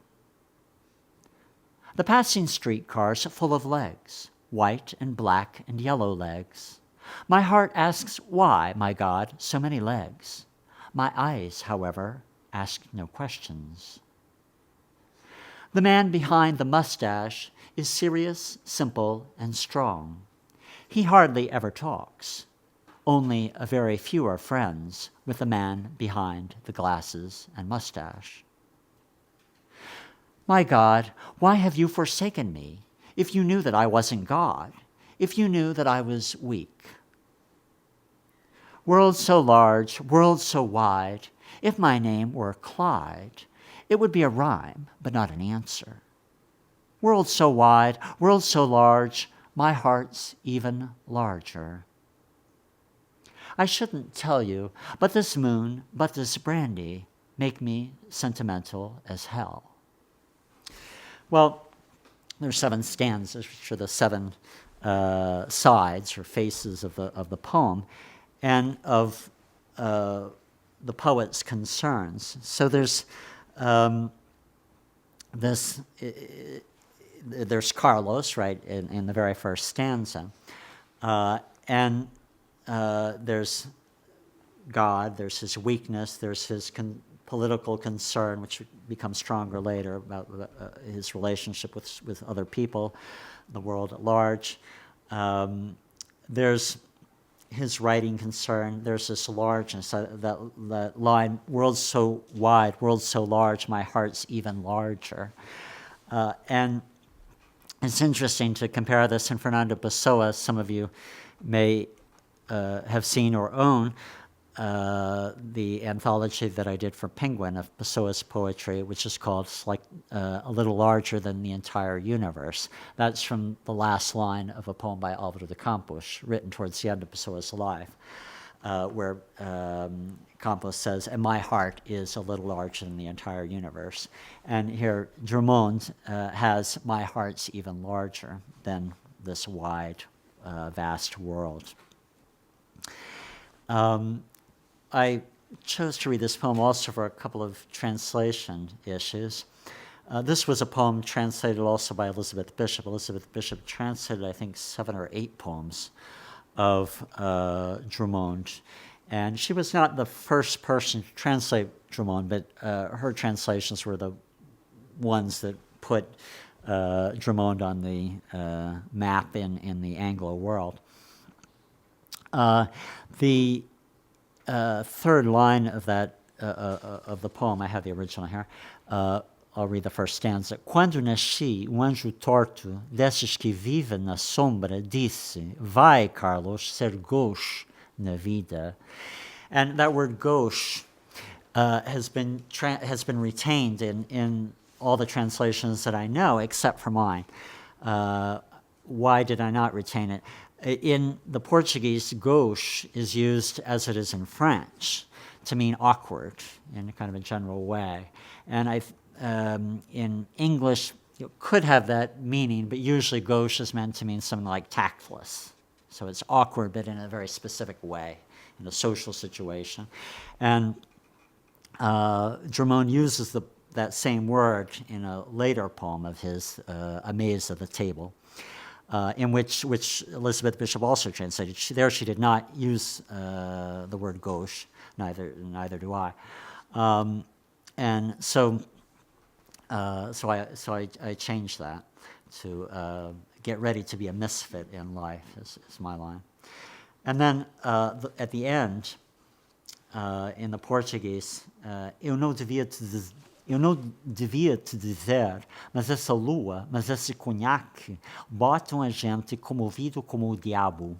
The passing streetcars full of legs, white and black and yellow legs. My heart asks, why, my God, so many legs? My eyes, however, ask no questions. The man behind the mustache is serious, simple, and strong. He hardly ever talks. Only a very few are friends with the man behind the glasses and mustache. My God, why have you forsaken me? If you knew that I wasn't God, if you knew that I was weak. World so large, world so wide, if my name were Clyde, it would be a rhyme, but not an answer. World so wide, world so large, my heart's even larger. I shouldn't tell you, but this moon, but this brandy, make me sentimental as hell. Well, there's 7 stanzas, which are the 7 sides or faces of the poem, and of the poet's concerns. So there's there's Carlos, right, in the very first stanza, and there's God, there's his weakness, there's his political concern, which becomes stronger later, about his relationship with other people, the world at large. There's his writing concern, there's this largeness, that line, world so wide, world so large, my heart's even larger. And it's interesting to compare this in Fernando Pessoa. Some of you may have seen or own the anthology that I did for Penguin of Pessoa's poetry, which is called A Little Larger Than the Entire Universe. That's from the last line of a poem by Álvaro de Campos, written towards the end of Pessoa's life, where Campos says, and my heart is a little larger than the entire universe. And here Drummond has, my heart's even larger than this wide, vast world. I chose to read this poem also for a couple of translation issues. This was a poem translated also by Elizabeth Bishop. Elizabeth Bishop translated, I think, 7 or 8 poems of Drummond. And she was not the first person to translate Drummond, but her translations were the ones that put Drummond on the map in the Anglo world. The third line of that of the poem, I have the original here. I'll read the first stanza. Quando nasci, anjo torto, desses que vivem na sombra, disse, vai, Carlos, ser gauche na vida. And that word gauche has been retained in all the translations that I know, except for mine. Why did I not retain it? In the Portuguese, gauche is used as it is in French to mean awkward in kind of a general way. And in English, it could have that meaning, but usually gauche is meant to mean something like tactless. So it's awkward, but in a very specific way, in a social situation. And Drummond uses that same word in a later poem of his, A Maze of the Table. In which Elizabeth Bishop also translated. She did not use the word gauche, neither do I. And so I changed that to get ready to be a misfit in life is my line. And then at the end, in the Portuguese, eu não devia te dizer, mas essa lua, mas esse conhaque, botam a gente comovido como o diabo.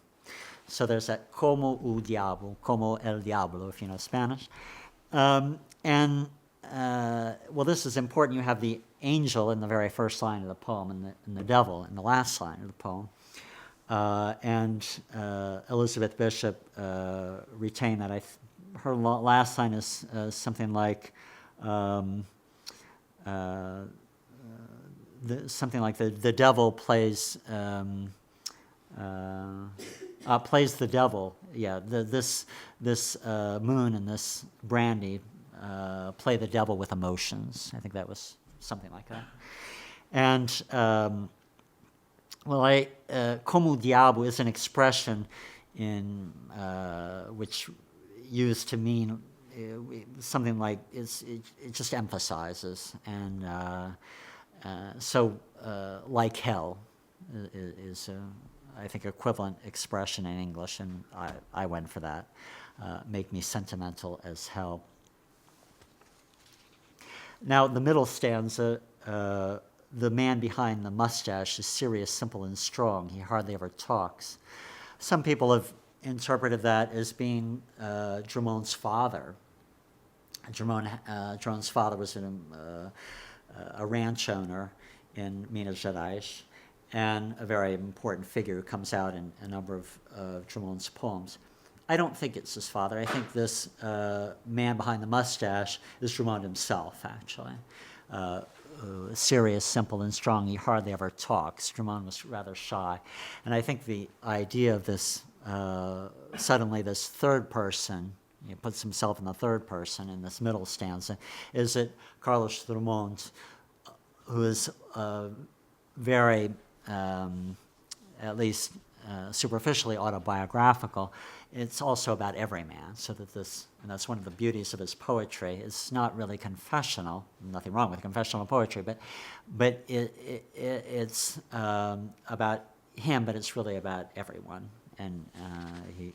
So there's that como o diabo, como el diablo, if you know Spanish. Well, this is important. You have the angel in the very first line of the poem and the devil in the last line of the poem. Elizabeth Bishop retained that. Her last line is something like, the devil plays the devil. Yeah, this moon and this brandy play the devil with emotions. I think that was something like that. And como diabo is an expression in which used to mean something like it just emphasizes, and like hell is I think, equivalent expression in English, and I went for that. Make me sentimental as hell. Now, the middle stanza, the man behind the mustache is serious, simple, and strong. He hardly ever talks. Some people have interpreted that as being Drummond's father. Drummond's father was a ranch owner in Minas Gerais, and a very important figure who comes out in a number of Drummond's poems. I don't think it's his father. I think this man behind the mustache is Drummond himself, actually. Serious, simple, and strong. He hardly ever talks. Drummond was rather shy. And I think the idea of this, suddenly this third person, he puts himself in the third person in this middle stanza, is that Carlos Drummond, who is very, at least superficially autobiographical, it's also about every man, so that this, and that's one of the beauties of his poetry, it's not really confessional, nothing wrong with confessional poetry, but it's about him, but it's really about everyone, and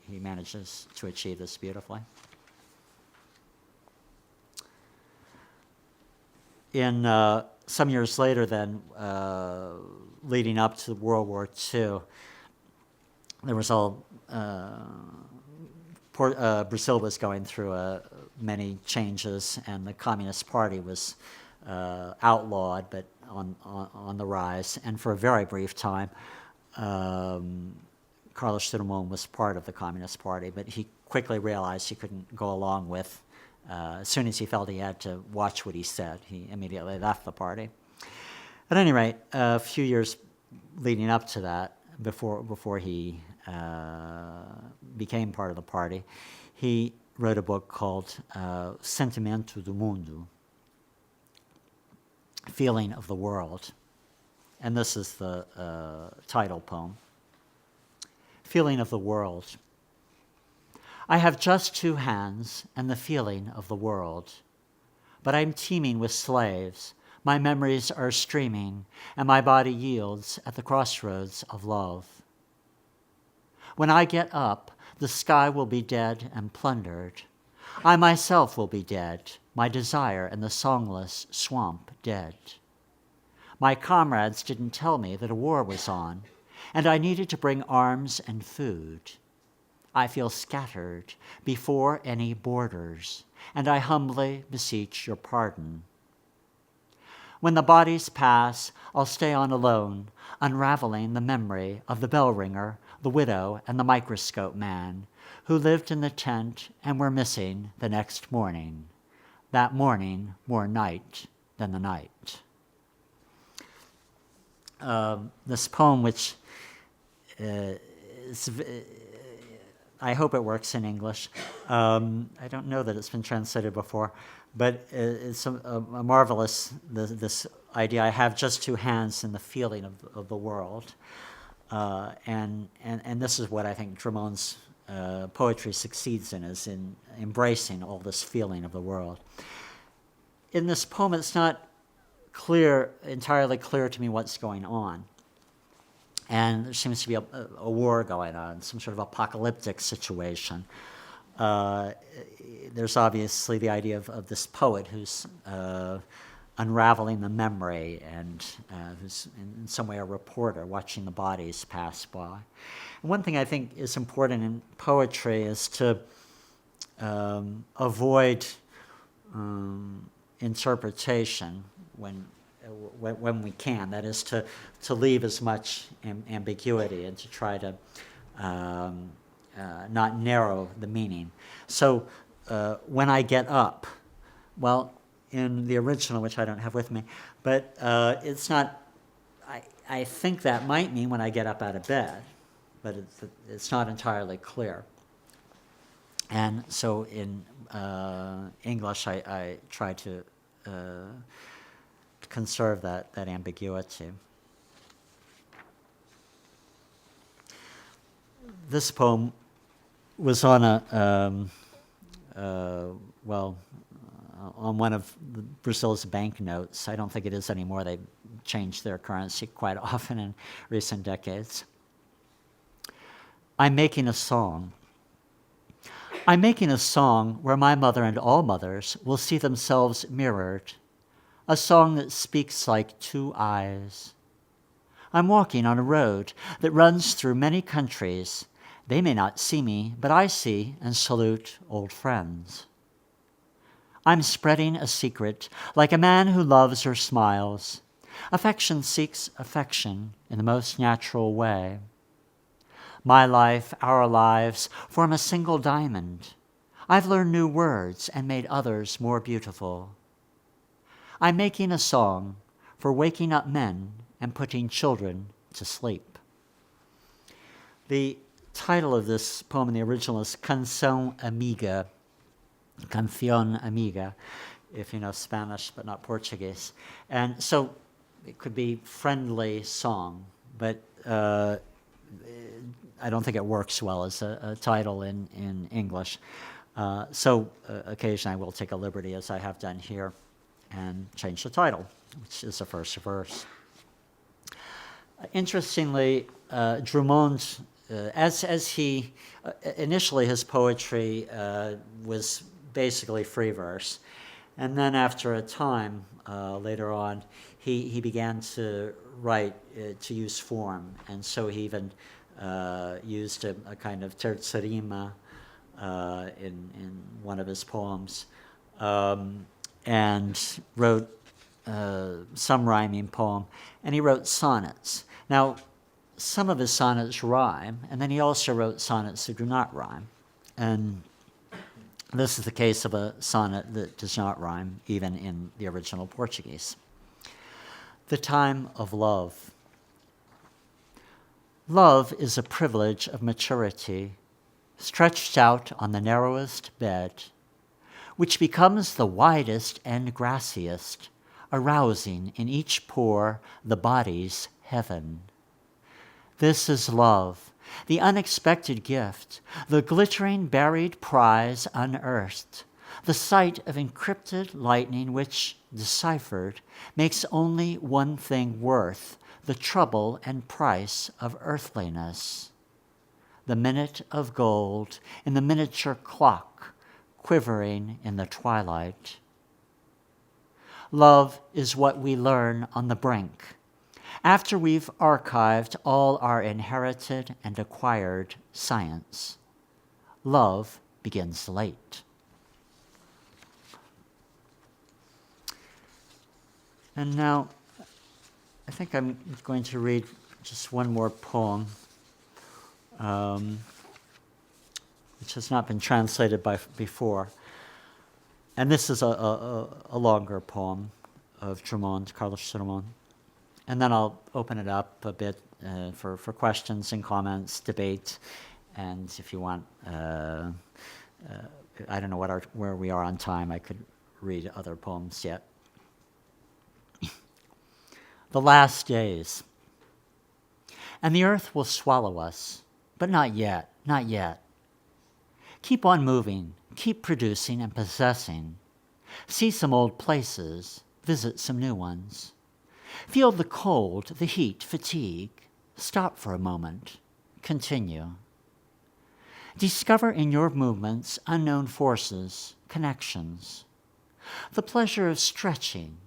he manages to achieve this beautifully. In some years later then, leading up to World War II, there was all, Brazil was going through many changes, and the Communist Party was outlawed, but on the rise. And for a very brief time, Carlos Drummond was part of the Communist Party, but he quickly realized he couldn't go along with, as soon as he felt he had to watch what he said, he immediately left the party. At any rate, a few years leading up to that, before he became part of the party, he wrote a book called Sentimento do Mundo, Feeling of the World. And this is the title poem. Feeling of the World. I have just two hands and the feeling of the world, but I'm teeming with slaves. My memories are streaming, and my body yields at the crossroads of love. When I get up, the sky will be dead and plundered. I myself will be dead, my desire and the songless swamp dead. My comrades didn't tell me that a war was on, and I needed to bring arms and food. I feel scattered before any borders, and I humbly beseech your pardon. When the bodies pass, I'll stay on alone, unraveling the memory of the bell ringer, the widow, and the microscope man, who lived in the tent and were missing the next morning. That morning more night than the night. This poem, which is, I hope it works in English. I don't know that it's been translated before, but it's a marvelous, this idea. I have just two hands and the feeling of the world. And this is what I think Drummond's poetry succeeds in, is in embracing all this feeling of the world. In this poem, it's not entirely clear to me what's going on. And there seems to be a war going on, some sort of apocalyptic situation. There's obviously the idea of this poet who's unraveling the memory and who's in some way a reporter watching the bodies pass by. And one thing I think is important in poetry is to avoid interpretation when we can. That is to leave as much ambiguity and to try to not narrow the meaning. So when I get up, well, in the original, which I don't have with me, but it's not, I think that might mean when I get up out of bed, but it's not entirely clear. And so in English, I try to conserve that ambiguity. This poem was on on one of Brazil's banknotes. I don't think it is anymore. They changed their currency quite often in recent decades. I'm making a song. I'm making a song where my mother and all mothers will see themselves mirrored, a song that speaks like two eyes. I'm walking on a road that runs through many countries. They may not see me, but I see and salute old friends. I'm spreading a secret like a man who loves or smiles. Affection seeks affection in the most natural way. My life, our lives, form a single diamond. I've learned new words and made others more beautiful. I'm making a song for waking up men and putting children to sleep. The title of this poem in the original is Canción Amiga, if you know Spanish but not Portuguese. And so it could be friendly song, but I don't think it works well as a title in English. So occasionally I will take a liberty, as I have done here, and change the title, which is the first verse. Interestingly, Drummond, as he, initially his poetry was basically free verse, and then after a time, later on, he began to write, to use form, and so he even used a kind of terza rima in one of his poems, and wrote some rhyming poem, and he wrote sonnets. Now, some of his sonnets rhyme, and then he also wrote sonnets that do not rhyme, and this is the case of a sonnet that does not rhyme, even in the original Portuguese. The time of love. Love is a privilege of maturity, stretched out on the narrowest bed, which becomes the widest and grassiest, arousing in each pore the body's heaven. This is love, the unexpected gift, the glittering buried prize unearthed, the sight of encrypted lightning which, deciphered, makes only one thing worth the trouble and price of earthliness. The minute of gold in the miniature clock, quivering in the twilight. Love is what we learn on the brink, after we've archived all our inherited and acquired science. Love begins late. And now, I think I'm going to read just one more poem, which has not been translated before. And this is a longer poem of Drummond, Carlos Drummond. And then I'll open it up a bit for questions and comments, debate, and if you want, I don't know where we are on time. I could read other poems yet. The last days. And the earth will swallow us, but not yet, not yet. Keep on moving, keep producing and possessing. See some old places, visit some new ones. Feel the cold, the heat, fatigue. Stop for a moment, continue. Discover in your movements unknown forces, connections. The pleasure of stretching,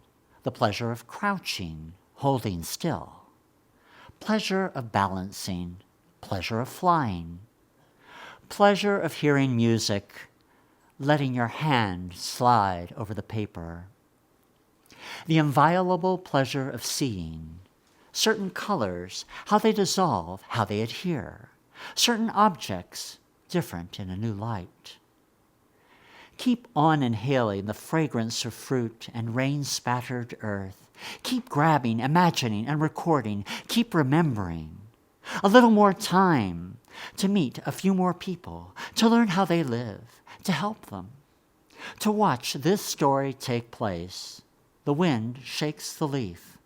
the pleasure of crouching, holding still. Pleasure of balancing, pleasure of flying. Pleasure of hearing music, letting your hand slide over the paper. The inviolable pleasure of seeing, certain colors, how they dissolve, how they adhere, certain objects, different in a new light. Keep on inhaling the fragrance of fruit and rain-spattered earth. Keep grabbing, imagining, and recording. Keep remembering. A little more time to meet a few more people, to learn how they live, to help them, to watch this story take place. The wind shakes the leaf.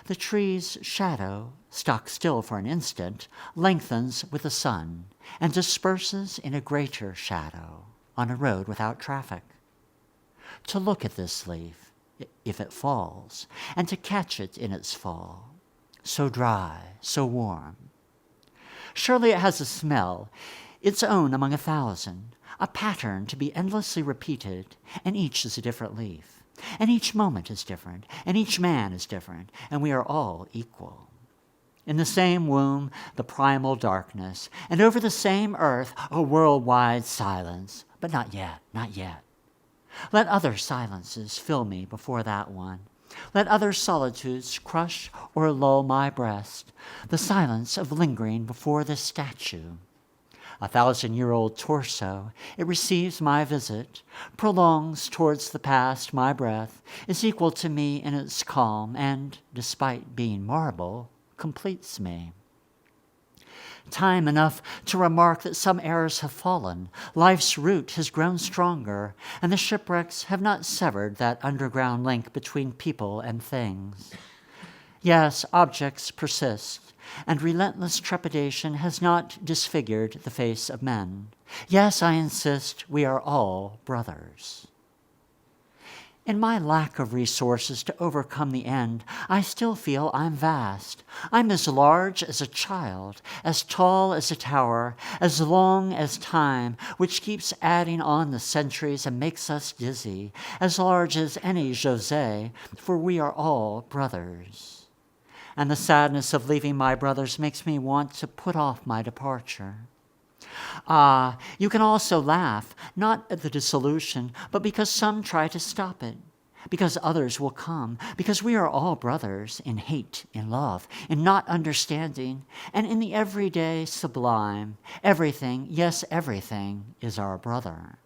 The tree's shadow, stock still for an instant, lengthens with the sun and disperses in a greater shadow on a road without traffic. To look at this leaf, if it falls, and to catch it in its fall. So dry, so warm. Surely it has a smell, its own among 1,000, a pattern to be endlessly repeated, and each is a different leaf. And each moment is different, and each man is different, and we are all equal. In the same womb, the primal darkness, and over the same earth, a worldwide silence. But not yet, not yet. Let other silences fill me before that one. Let other solitudes crush or lull my breast, the silence of lingering before this statue. 1,000-year-old torso, it receives my visit, prolongs towards the past my breath, is equal to me in its calm, and, despite being marble, completes me. Time enough to remark that some errors have fallen, life's root has grown stronger, and the shipwrecks have not severed that underground link between people and things. Yes, objects persist, and relentless trepidation has not disfigured the face of men. Yes, I insist, we are all brothers. In my lack of resources to overcome the end, I still feel I'm vast. I'm as large as a child, as tall as a tower, as long as time, which keeps adding on the centuries and makes us dizzy, as large as any José, for we are all brothers. And the sadness of leaving my brothers makes me want to put off my departure. Ah, you can also laugh, not at the dissolution, but because some try to stop it, because others will come, because we are all brothers in hate, in love, in not understanding, and in the everyday sublime. Everything, yes, everything is our brother.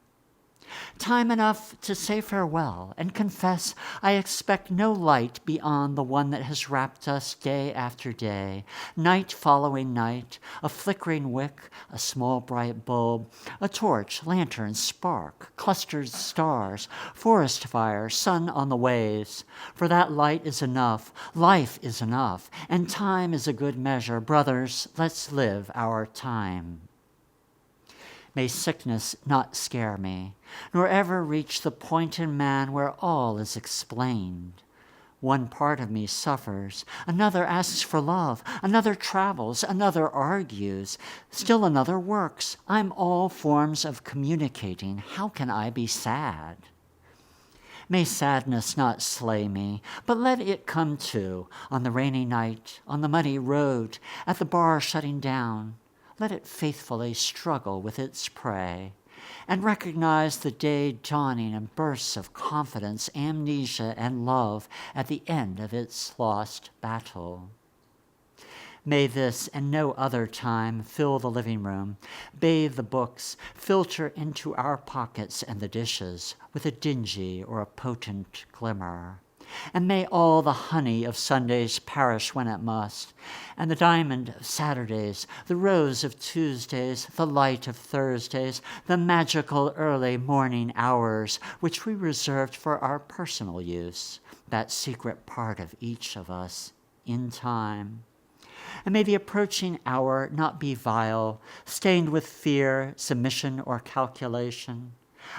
Time enough to say farewell and confess I expect no light beyond the one that has wrapped us day after day, night following night, a flickering wick, a small bright bulb, a torch, lantern, spark, clustered stars, forest fire, sun on the waves. For that light is enough, life is enough, and time is a good measure. Brothers, let's live our time. May sickness not scare me, nor ever reach the point in man where all is explained. One part of me suffers, another asks for love, another travels, another argues, still another works. I'm all forms of communicating. How can I be sad? May sadness not slay me, but let it come too, on the rainy night, on the muddy road, at the bar shutting down. Let it faithfully struggle with its prey, and recognize the day dawning in bursts of confidence, amnesia, and love at the end of its lost battle. May this and no other time fill the living room, bathe the books, filter into our pockets and the dishes with a dingy or a potent glimmer. And may all the honey of Sundays perish when it must, and the diamond of Saturdays, the rose of Tuesdays, the light of Thursdays, the magical early morning hours which we reserved for our personal use, that secret part of each of us, in time. And may the approaching hour not be vile, stained with fear, submission, or calculation.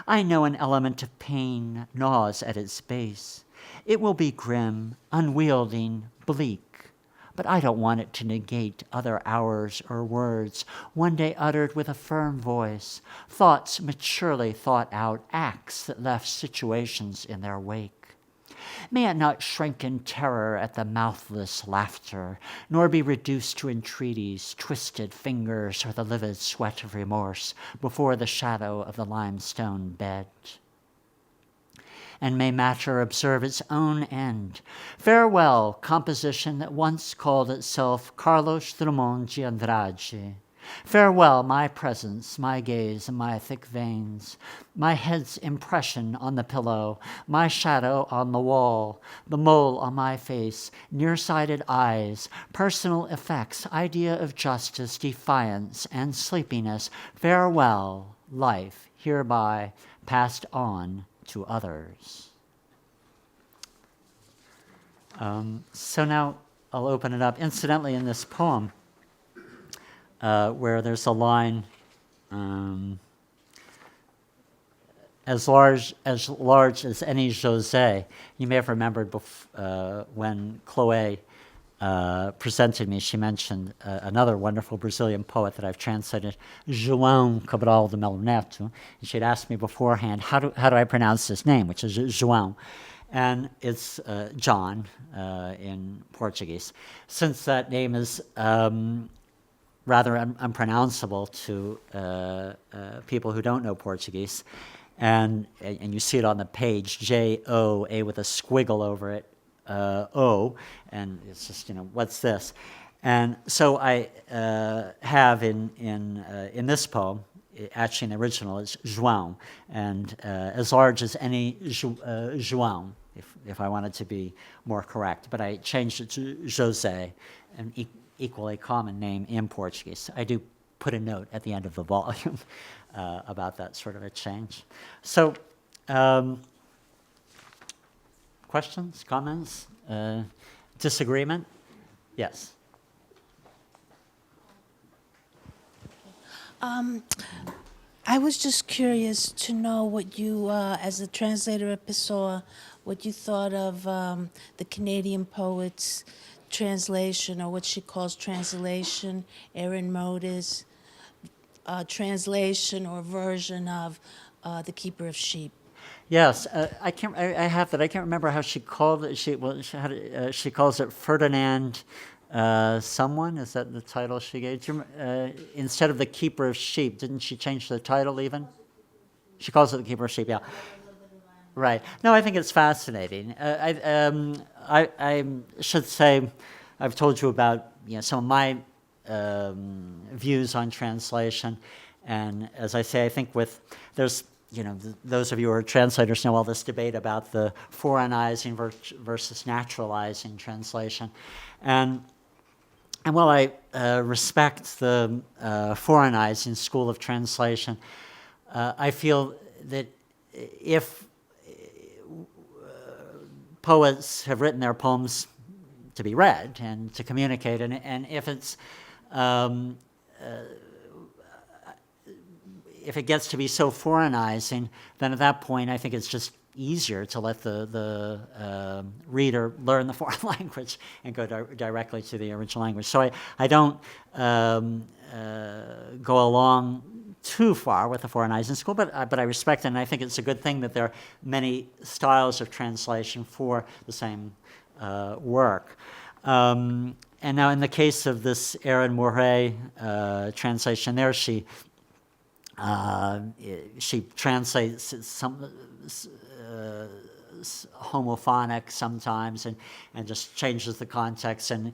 I know an element of pain gnaws at its base. It will be grim, unwielding, bleak, but I don't want it to negate other hours or words, one day uttered with a firm voice, thoughts maturely thought out, acts that left situations in their wake. May it not shrink in terror at the mouthless laughter, nor be reduced to entreaties, twisted fingers, or the livid sweat of remorse before the shadow of the limestone bed. And may matter observe its own end. Farewell, composition that once called itself Carlos Drummond de Andrade. Farewell, my presence, my gaze, and my thick veins, my head's impression on the pillow, my shadow on the wall, the mole on my face, nearsighted eyes, personal effects, idea of justice, defiance, and sleepiness. Farewell, life, hereby passed on to others. So now I'll open it up. Incidentally, in this poem, where there's a line, at as large as any José. You may have remembered when Chloe presented me, she mentioned another wonderful Brazilian poet that I've translated, João Cabral de Melo Neto. And she'd asked me beforehand, how do I pronounce this name, which is João? And it's John in Portuguese. Since that name is rather unpronounceable to people who don't know Portuguese, and you see it on the page, J-O-A with a squiggle over it, O, and it's just, what's this? And so I have in this poem, actually in the original, it's João, and as large as any João, if I wanted to be more correct. But I changed it to José, an equally common name in Portuguese. I do put a note at the end of the volume about that sort of a change. So, questions, comments, disagreement? Yes. I was just curious to know what you, as a translator at Pessoa, what you thought of the Canadian poet's translation, or what she calls translation, Erin Moda's translation or version of The Keeper of Sheep. Yes, I can't. I have that. I can't remember how she called it. She calls it Ferdinand. Someone, is that the title she gave? Instead of The Keeper of Sheep, didn't she change the title even? She calls it The Keeper of Sheep, yeah. Right. No, I think it's fascinating. I should say, I've told you about some of my views on translation, and as I say, I think there's those of you who are translators know all this debate about the foreignizing versus naturalizing translation, and while I respect the foreignizing school of translation, I feel that if poets have written their poems to be read and to communicate, and if it's if it gets to be so foreignizing, then at that point I think it's just easier to let the reader learn the foreign language and go directly to the original language. So I don't go along too far with the foreignizing school, but I respect it, and I think it's a good thing that there are many styles of translation for the same work. And now in the case of this Erin Moray translation there, she translates some homophonic sometimes and just changes the context, and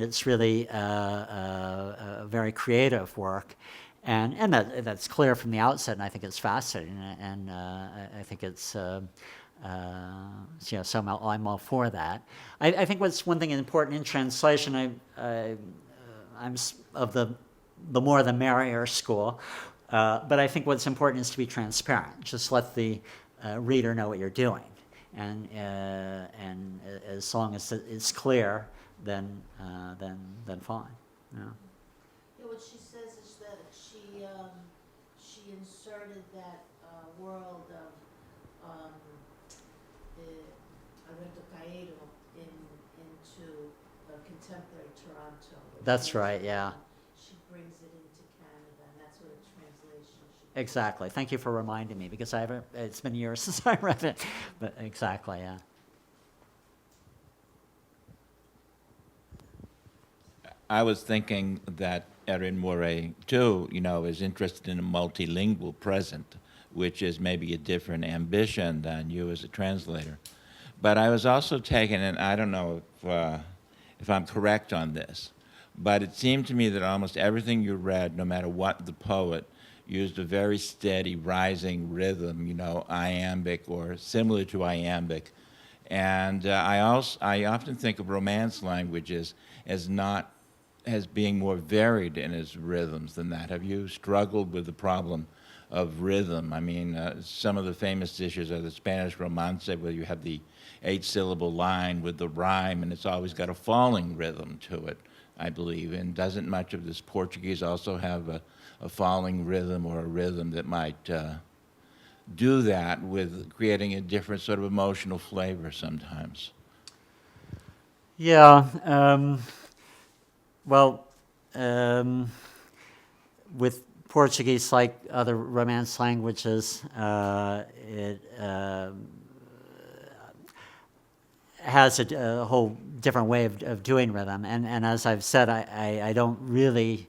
it's really a very creative work. And that's clear from the outset, and I think it's fascinating, and I think it's so I'm all for that. I think what's one thing important in translation, I'm of the more the merrier school, but I think what's important is to be transparent. Just let the reader know what you're doing, and as long as it's clear, then fine. Yeah. What she says is that she inserted that world of Alberto into contemporary Toronto. That's right. Yeah. She brings it into Canada, and that's what a translation should be. Exactly. Thank you for reminding me, because it's been years since I read it. But exactly, yeah. I was thinking that Erin Moray, too, is interested in a multilingual present, which is maybe a different ambition than you as a translator. But I was also taken, and I don't know if I'm correct on this, but it seemed to me that almost everything you read, no matter what the poet, used a very steady rising rhythm, iambic or similar to iambic. And I often think of Romance languages as being more varied in its rhythms than that. Have you struggled with the problem of rhythm? I mean, some of the famous dishes are the Spanish Romance, where you have the 8-syllable line with the rhyme, and it's always got a falling rhythm to it, I believe. And doesn't much of this Portuguese also have a falling rhythm, or a rhythm that might do that with creating a different sort of emotional flavor sometimes. Yeah. Well, with Portuguese, like other Romance languages, it has a whole different way of doing rhythm. And as I've said, I don't really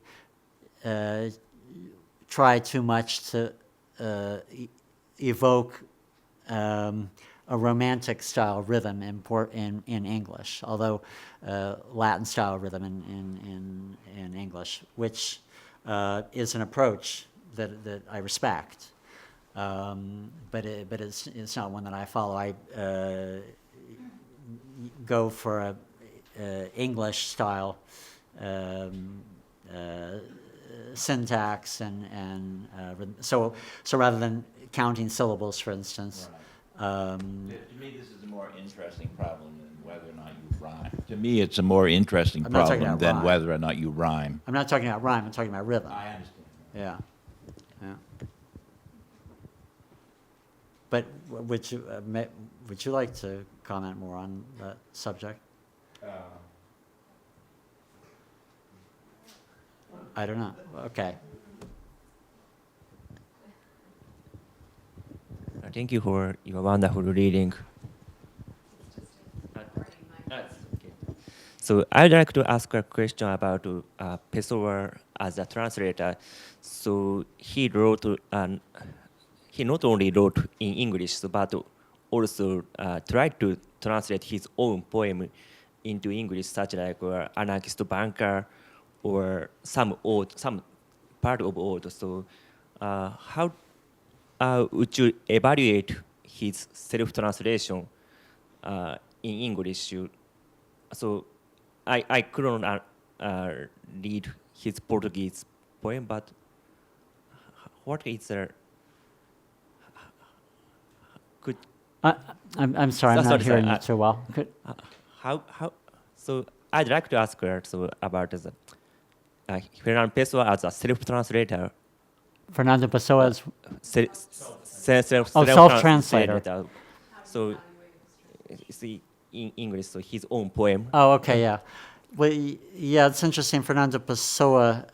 try too much to evoke a romantic style rhythm in English, although Latin style rhythm in English, which is an approach that I respect, but it's not one that I follow. I go for a English style syntax and so rather than counting syllables, for instance. To me, this is a more interesting problem than whether or not you rhyme. To me, it's a more interesting I'm not talking problem about than rhyme. whether or not you rhyme. I'm not talking about rhyme, I'm talking about rhythm. I understand. Yeah, yeah. But would you like to comment more on that subject? I don't know. Okay. Thank you for your wonderful reading. So I'd like to ask a question about Pessoa as a translator. So he wrote, he not only wrote in English, but also tried to translate his own poem into English, such like Anarchist Banker or some part of Ode. So how would you evaluate his self-translation in English? So I couldn't read his Portuguese poem, but what is there? Could I'm sorry, I'm not Sorry, hearing you too well. how? So I'd like to ask her about the Fernando Pessoa as a self-translator. Fernando Pessoa's Self-translator. self-translator. So, see, in English, so his own poem. Oh, okay, yeah. Well, yeah, it's interesting. Fernando Pessoa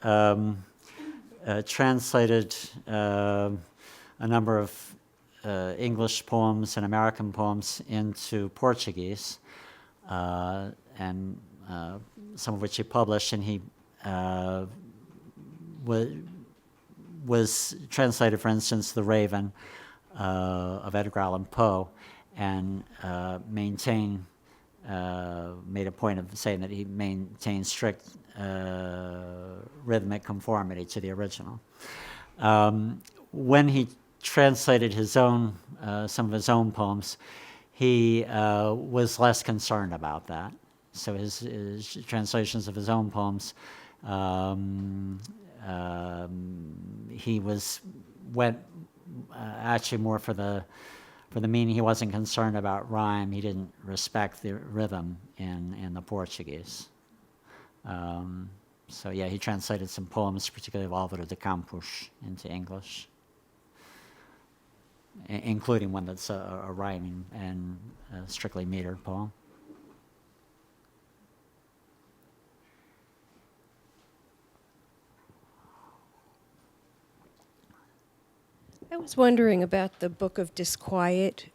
translated a number of English poems and American poems into Portuguese, and some of which he published, and he was translated, for instance, The Raven of Edgar Allan Poe, and made a point of saying that he maintained strict rhythmic conformity to the original. When he translated his own, some of his own poems, he was less concerned about that. So his translations of his own poems, he went actually more for the meaning. He wasn't concerned about rhyme. He didn't respect the rhythm in the Portuguese. So yeah, he translated some poems, particularly of Álvaro de Campos, into English, including one that's a rhyming and a strictly metered poem. I was wondering about the Book of Disquiet.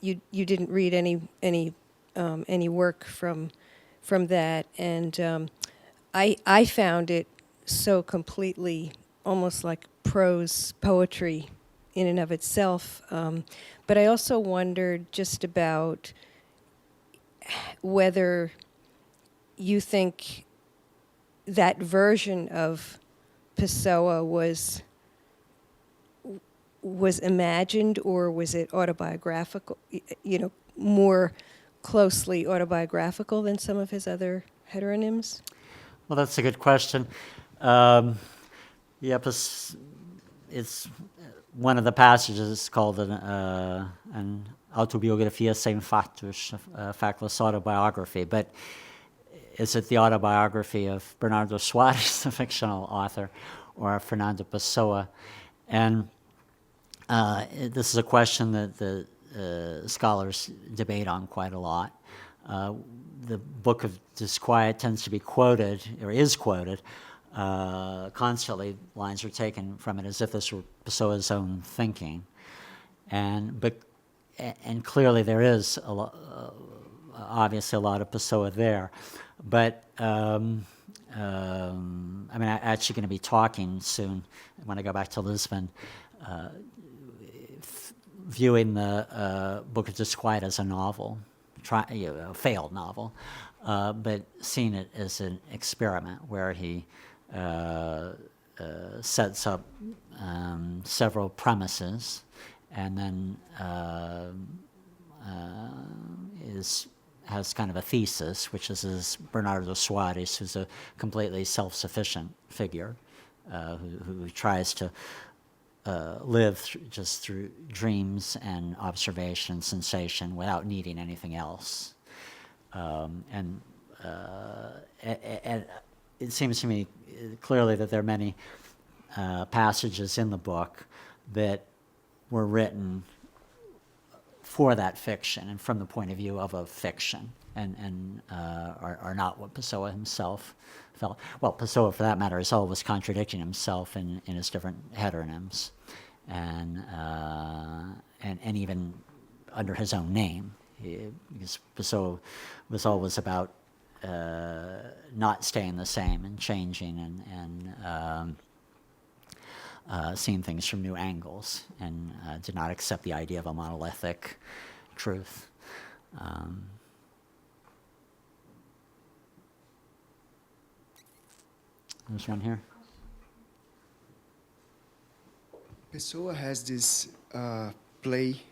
You didn't read any work from that, and I found it so completely almost like prose poetry in and of itself. But I also wondered just about whether you think that version of Pessoa was imagined, or was it autobiographical, more closely autobiographical than some of his other heteronyms? Well, that's a good question. Yeah, it's one of the passages called an autobiografia sem fatos, a factless autobiography. But is it the autobiography of Bernardo Soares, the fictional author, or Fernando Pessoa? And this is a question that the scholars debate on quite a lot. The Book of Disquiet tends to be quoted, or is quoted, constantly. Lines are taken from it as if this were Pessoa's own thinking. And clearly there is obviously a lot of Pessoa there. But I mean, I'm actually going to be talking soon when I go back to Lisbon, viewing the Book of Disquiet as a novel, a failed novel, but seeing it as an experiment where he sets up several premises and then has kind of a thesis, which is this Bernardo Soares, who's a completely self-sufficient figure who tries to live just through dreams and observation, sensation, without needing anything else. And it seems to me clearly that there are many passages in the book that were written for that fiction and from the point of view of a fiction, and are not what Pessoa himself felt. Well, Pessoa, for that matter, is always contradicting himself in his different heteronyms, and even under his own name, because Pessoa was always about not staying the same and changing and seeing things from new angles, and did not accept the idea of a monolithic truth. There's one here. Pessoa has this play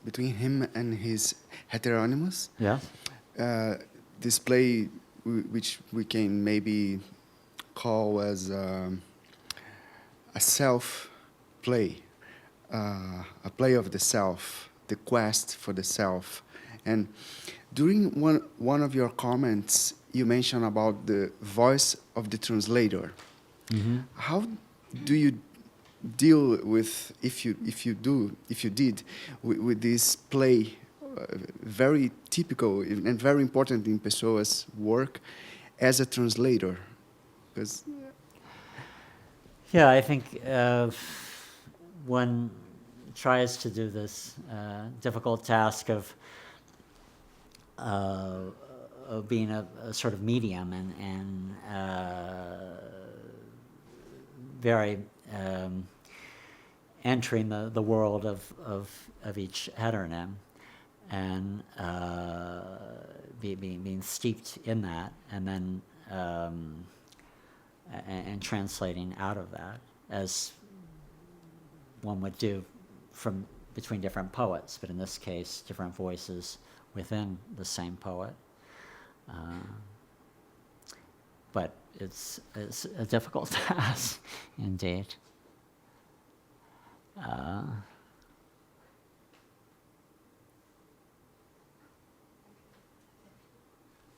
between him and his heteronymous. Yeah. This play, which we can maybe call as a self play, a play of the self, the quest for the self. And during one of your comments, you mentioned about the voice of the translator. Mm-hmm. How do you deal with, if you did, with this play, very typical and very important in Pessoa's work as a translator? Because yeah, I think one tries to do this difficult task of being a sort of medium and very entering the world of each heteronym and being steeped in that, and then and translating out of that, as one would do from between different poets, but in this case, different voices within the same poet. But it's a difficult task, indeed.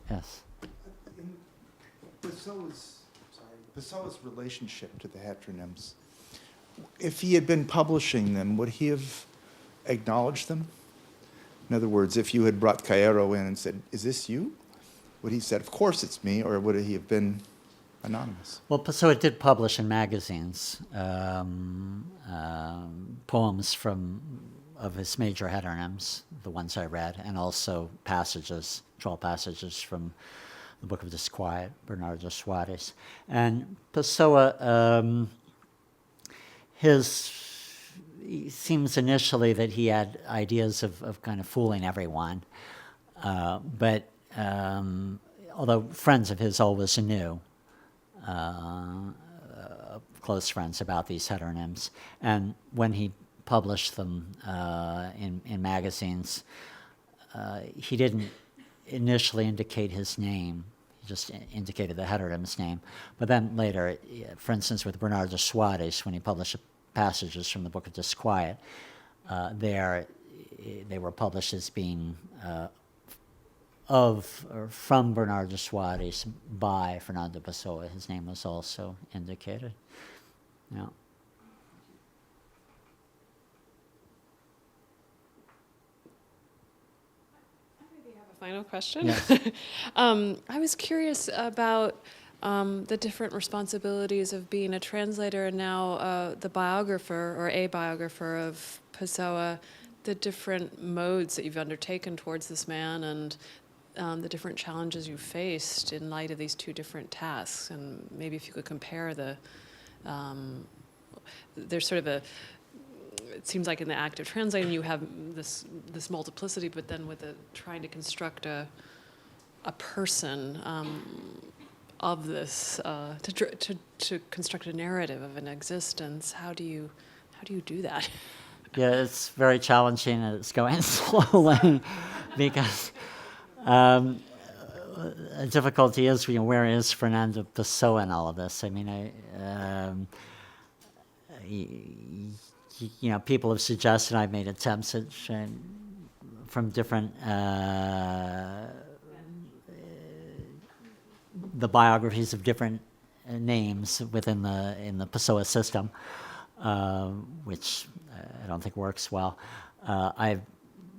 Yes. Pessoa's relationship to the heteronyms, if he had been publishing them, would he have acknowledged them? In other words, if you had brought Cairo in and said, "Is this you?" would he have said, "Of course it's me," or would he have been anonymous? Well, Pessoa did publish in magazines poems of his major heteronyms, the ones I read, and also 12 passages from the Book of Disquiet, Bernardo Soares. And Pessoa, it seems initially that he had ideas of kind of fooling everyone, but although friends of his always knew, close friends, about these heteronyms, and when he published them in magazines, he didn't initially indicate his name. He just indicated the heteronym's name. But then later, for instance, with Bernardo Soares, when he published passages from the Book of Disquiet, they were published as being of or from Bernardo Soares by Fernando Pessoa. His name was also indicated. Yeah. Final question? Yes. I was curious about the different responsibilities of being a translator and now the biographer or a biographer of Pessoa, the different modes that you've undertaken towards this man and the different challenges you faced in light of these two different tasks. And maybe if you could compare there's sort of it seems like in the act of translating you have this multiplicity, but then with trying to construct a person of this, to construct a narrative of an existence, how do you do that? Yeah, it's very challenging and it's going slowly because a difficulty is, where is Fernando Pessoa in all of this? I mean, people have suggested I've made attempts at from different the biographies of different names within the Pessoa system, which I don't think works well. I've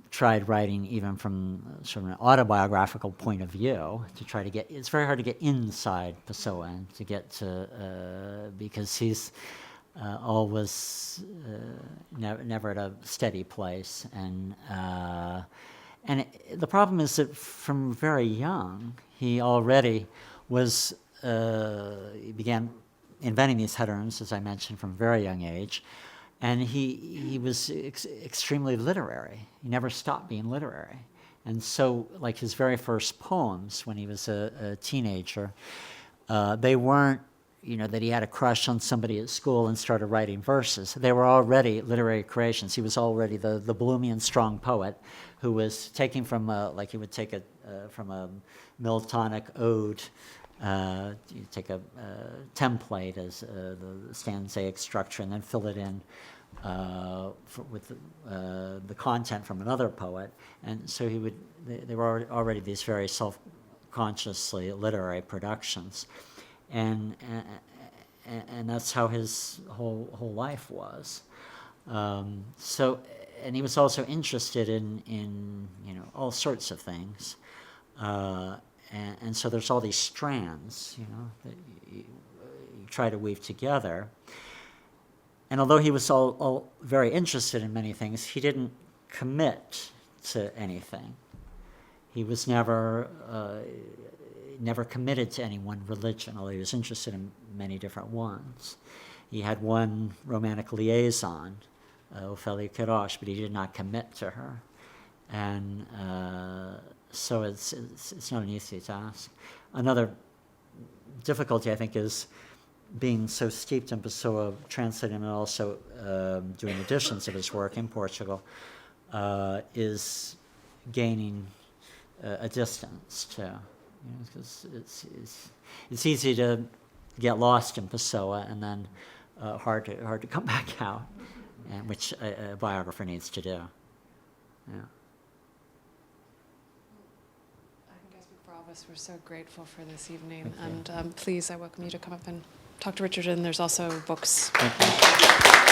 tried writing even from sort of an autobiographical point of view to try to get. It's very hard to get inside Pessoa and to get to because he's always never at a steady place, and the problem is that from very young he already was he began inventing these heteronyms, as I mentioned, from a very young age, and he was extremely literary. He never stopped being literary, and so like his very first poems when he was a teenager, they weren't that he had a crush on somebody at school and started writing verses. They were already literary creations. He was already the bloomy and strong poet who was taking from like he would take from a Miltonic ode. You take a template as the stanzaic structure and then fill it in with the content from another poet. And so they were already these very self-consciously literary productions. And that's how his whole life was. So, and he was also interested in all sorts of things. And so there's all these strands, that you try to weave together. And although he was all very interested in many things, he didn't commit to anything. He was never committed to any one religion, although he was interested in many different ones. He had one romantic liaison, Ophelia Kirosh, but he did not commit to her. And so it's not an easy task. Another difficulty, I think, is being so steeped in Pessoa, translating and also doing editions of his work in Portugal, is gaining a distance too. Because it's easy to get lost in Pessoa and then hard to come back out, and which a biographer needs to do. Yeah. I think I speak for all of us. We're so grateful for this evening, and please, I welcome you to come up and talk to Richard. And there's also books. Thank you.